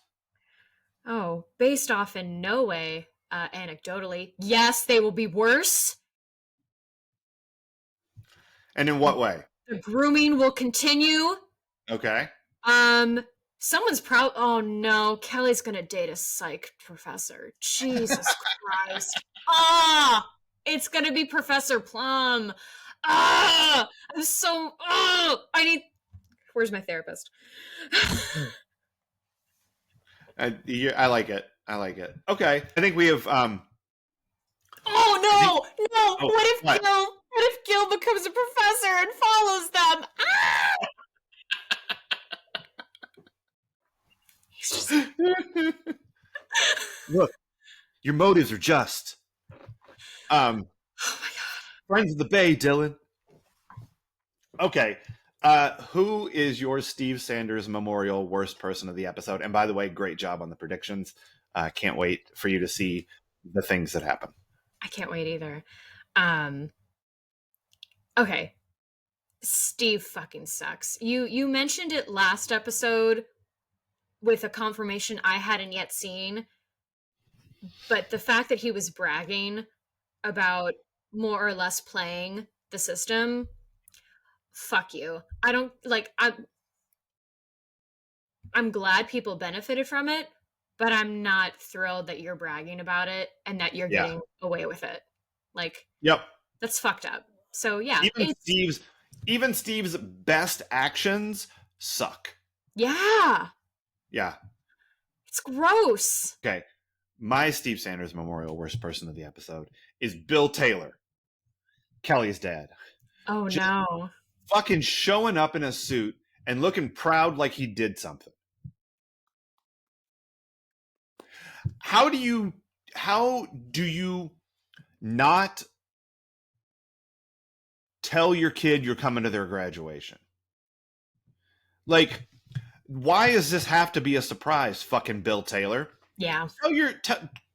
Oh, based off in no way, anecdotally, yes, they will be worse. And in what way? The grooming will continue. Okay. Um, someone's proud. Oh no, Kelly's gonna date a psych professor. Jesus Christ. Ah, it's gonna be Professor Plum. Ah, I'm so. Oh, I need. Where's my therapist? I like it. I like it. Okay. I think we have. I think. Oh no, no! Oh, What if what? Gil? What if Gil becomes a professor and follows them? Ah! He's just. Look, your motives are just. Um, Oh my god. Friends of the Bay, Dylan. Okay. Who is your Steve Sanders Memorial worst person of the episode? And by the way, great job on the predictions. Can't wait for you to see the things that happen. I can't wait either. Um. Okay. Steve fucking sucks. You mentioned it last episode with a confirmation I hadn't yet seen, but the fact that he was bragging about more or less playing the system, fuck you. I don't like I'm glad people benefited from it, but I'm not thrilled that you're bragging about it and that you're Yeah. getting away with it. Like Yep. that's fucked up. So yeah, Even it's Steve's even Steve's best actions suck. yeah, Yeah. it's gross. Okay. My Steve Sanders Memorial worst person of the episode is Bill Taylor, Kelly's dad. Oh Just no. fucking showing up in a suit and looking proud like he did something. How do you not tell your kid you're coming to their graduation? Like, why does this have to be a surprise, fucking Bill Taylor? Yeah.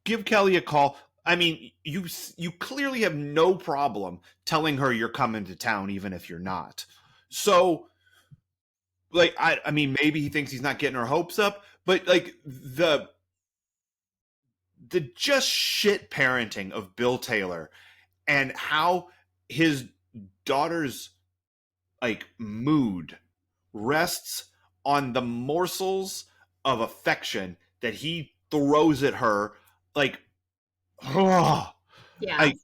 Give Kelly a call. I mean, you clearly have no problem telling her you're coming to town, even if you're not. So, like, I mean, maybe he thinks he's not getting her hopes up, but like the just shit parenting of Bill Taylor and how his daughter's like mood rests on the morsels of affection that he throws at her, like, oh, Yeah. like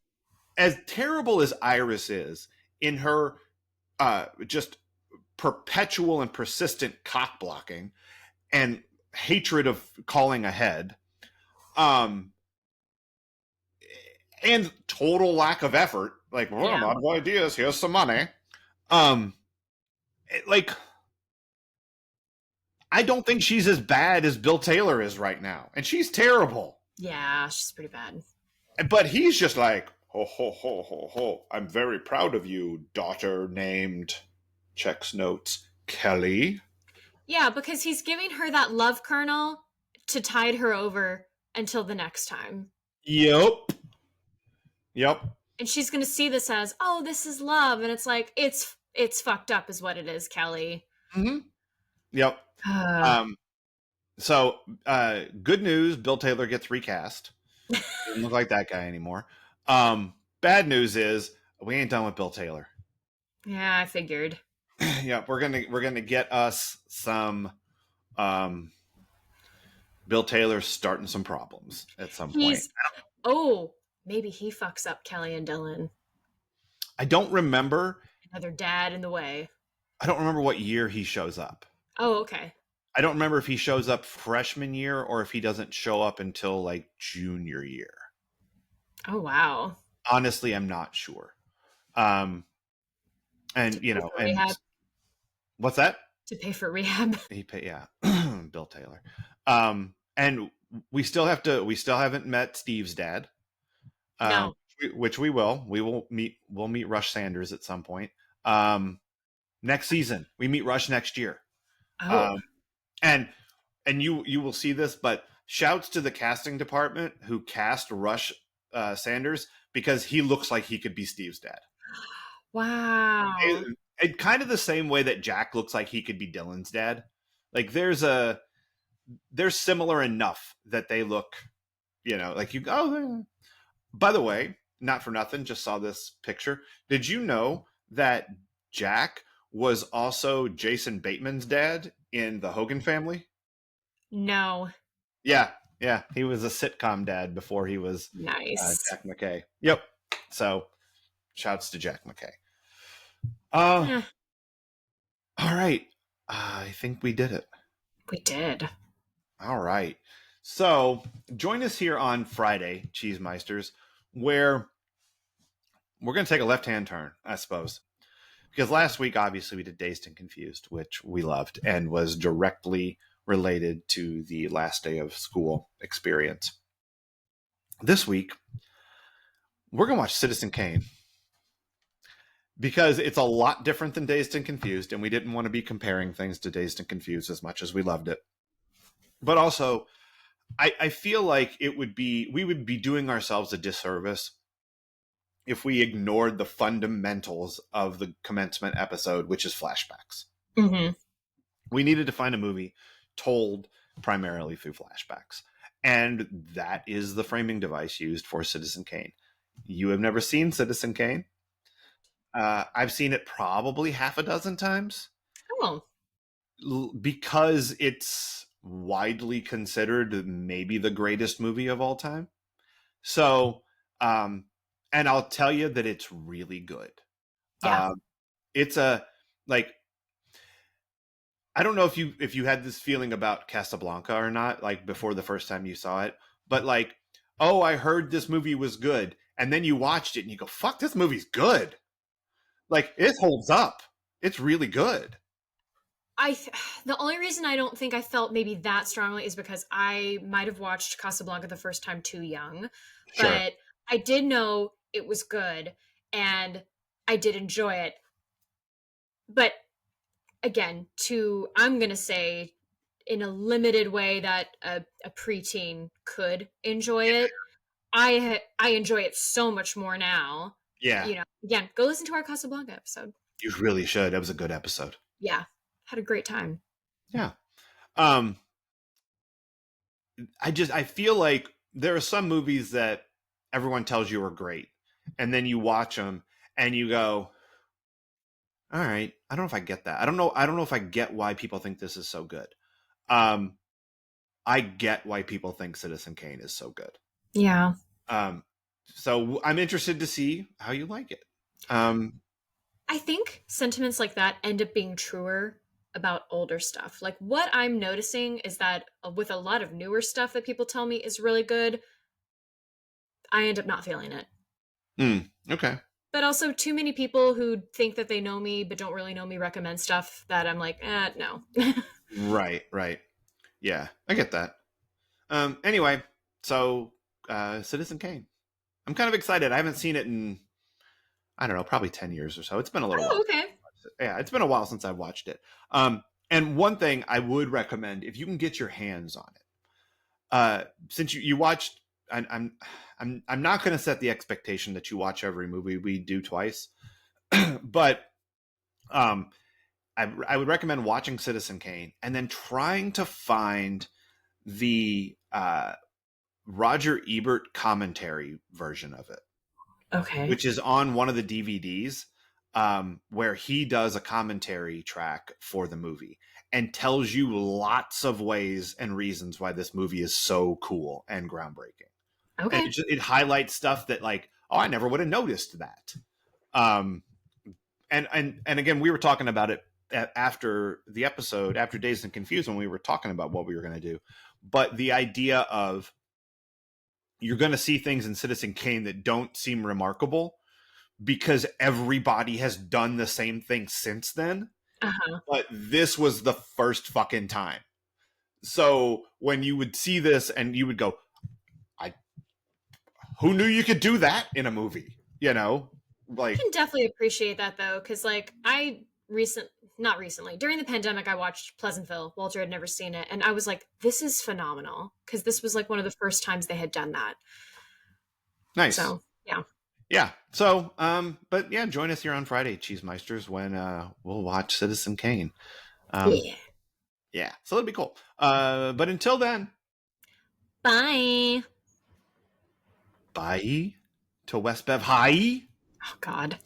as terrible as Iris is in her just perpetual and persistent cock blocking and hatred of calling ahead, um and total lack of effort, like, well, I'm Yeah. out of ideas, here's some money. Like, I don't think she's as bad as Bill Taylor is right now, and she's terrible. Yeah, she's pretty bad. But he's just like, ho ho ho ho ho, I'm very proud of you, daughter named, checks notes, Kelly. Yeah, because he's giving her that love kernel to tide her over until the next time. Yep. Yep. And she's going to see this as, "Oh, this is love." And it's like, it's fucked up is what it is, Kelly. Mm-hmm. Yep. Um so good news, Bill Taylor gets recast. Doesn't look like that guy anymore. Bad news is we ain't done with Bill Taylor. Yeah, I figured. Yeah, we're gonna get us some Bill Taylor starting some problems at some point. He's oh, maybe he fucks up Kelly and Dylan. I don't remember. Another dad in the way. I don't remember what year he shows up. Oh, okay. I don't remember if he shows up freshman year or if he doesn't show up until like junior year. Oh wow. Honestly, I'm not sure. Um, To and pay for and rehab. what's that? To pay for rehab. He pay yeah, Bill Taylor. And we still haven't met Steve's dad. No. Which we will. We'll meet Rush Sanders at some point. Um, next season, we meet Rush next year. Oh. Um, and you will see this, but shouts to the casting department who cast Rush Sanders because he looks like he could be Steve's dad. Wow. It kind of the same way that Jack looks like he could be Dylan's dad. Like they're similar enough that they look, like you go. Oh, by the way, not for nothing, just saw this picture. Did you know that Jack was also Jason Bateman's dad in the Hogan Family? No. Yeah, yeah, he was a sitcom dad before he was Nice. Jack McKay. Yep. So, shouts to Jack McKay. Uh, Eh, all right. I think we did it. we did. All right. So, join us here on Friday, Cheesemeisters, where we're going to take a left-hand turn, I suppose. Because last week, obviously, we did Dazed and Confused, which we loved and was directly related to the last day of school experience. This week, we're going to watch Citizen Kane because it's a lot different than Dazed and Confused, and we didn't want to be comparing things to Dazed and Confused as much as we loved it. But also, I feel like we would be doing ourselves a disservice if we ignored the fundamentals of the commencement episode, which is flashbacks. Mm-hmm. We needed to find a movie told primarily through flashbacks. And that is the framing device used for Citizen Kane. You have never seen Citizen Kane. I've seen it probably half a dozen times Oh, because it's widely considered maybe the greatest movie of all time. So, um, and I'll tell you that it's really good. yeah. Um, it's a like I don't know if you had this feeling about Casablanca or not, like before the first time you saw it, but like, oh, I heard this movie was good, and then you watched it and you go, "Fuck, this movie's good." Like it holds up. It's really good. The only reason I don't think I felt maybe that strongly is because I might have watched Casablanca the first time too young, Sure. but I did know it was good and I did enjoy it. But again, to I'm gonna say in a limited way that a preteen could enjoy it. I enjoy it so much more now. Yeah, Again, go listen to our Casablanca episode. you really should. That was a good episode. Yeah, had a great time. Yeah. Um, I feel like there are some movies that everyone tells you are great, and then you watch them and you go, "All right, I don't know if I get that. I don't know if I get why people think this is so good." Um, I get why people think Citizen Kane is so good. Yeah. Um, so I'm interested to see how you like it. Um, I think sentiments like that end up being truer about older stuff. Like what I'm noticing is that with a lot of newer stuff that people tell me is really good, I end up not feeling it. okay. But also too many people who think that they know me but don't really know me recommend stuff that I'm like, no. Right, right. Yeah, I get that. Anyway, so Citizen Kane. I'm kind of excited. I haven't seen it in I don't know, probably 10 years or so. It's been a little Oh, while. okay. Yeah, it's been a while since I've watched it. And one thing I would recommend if you can get your hands on it, since you watched, I'm not going to set the expectation that you watch every movie we do twice, but um, I would recommend watching Citizen Kane and then trying to find the Roger Ebert commentary version of it, Okay. which is on one of the DVDs, where he does a commentary track for the movie and tells you lots of ways and reasons why this movie is so cool and groundbreaking. And Okay. it highlights stuff that like, oh, I never would have noticed that. Um, and again, we were talking about it after the episode, after Dazed and Confused, when we were talking about what we were going to do. But the idea of you're going to see things in Citizen Kane that don't seem remarkable because everybody has done the same thing since then. Uh-huh. But this was the first fucking time. So when you would see this and you would go, I who knew you could do that in a movie? You know? I Like can definitely appreciate that though, because like not recently during the pandemic I watched Pleasantville. Walter had never seen it, and I was like, this is phenomenal because this was like one of the first times they had done that. nice. So yeah. Yeah. So but yeah, join us here on Friday, Cheese Meisters, when we'll watch Citizen Kane. Um Yeah. yeah. So that'll be cool. But until then, Bye. bye to West Bev High. Oh God.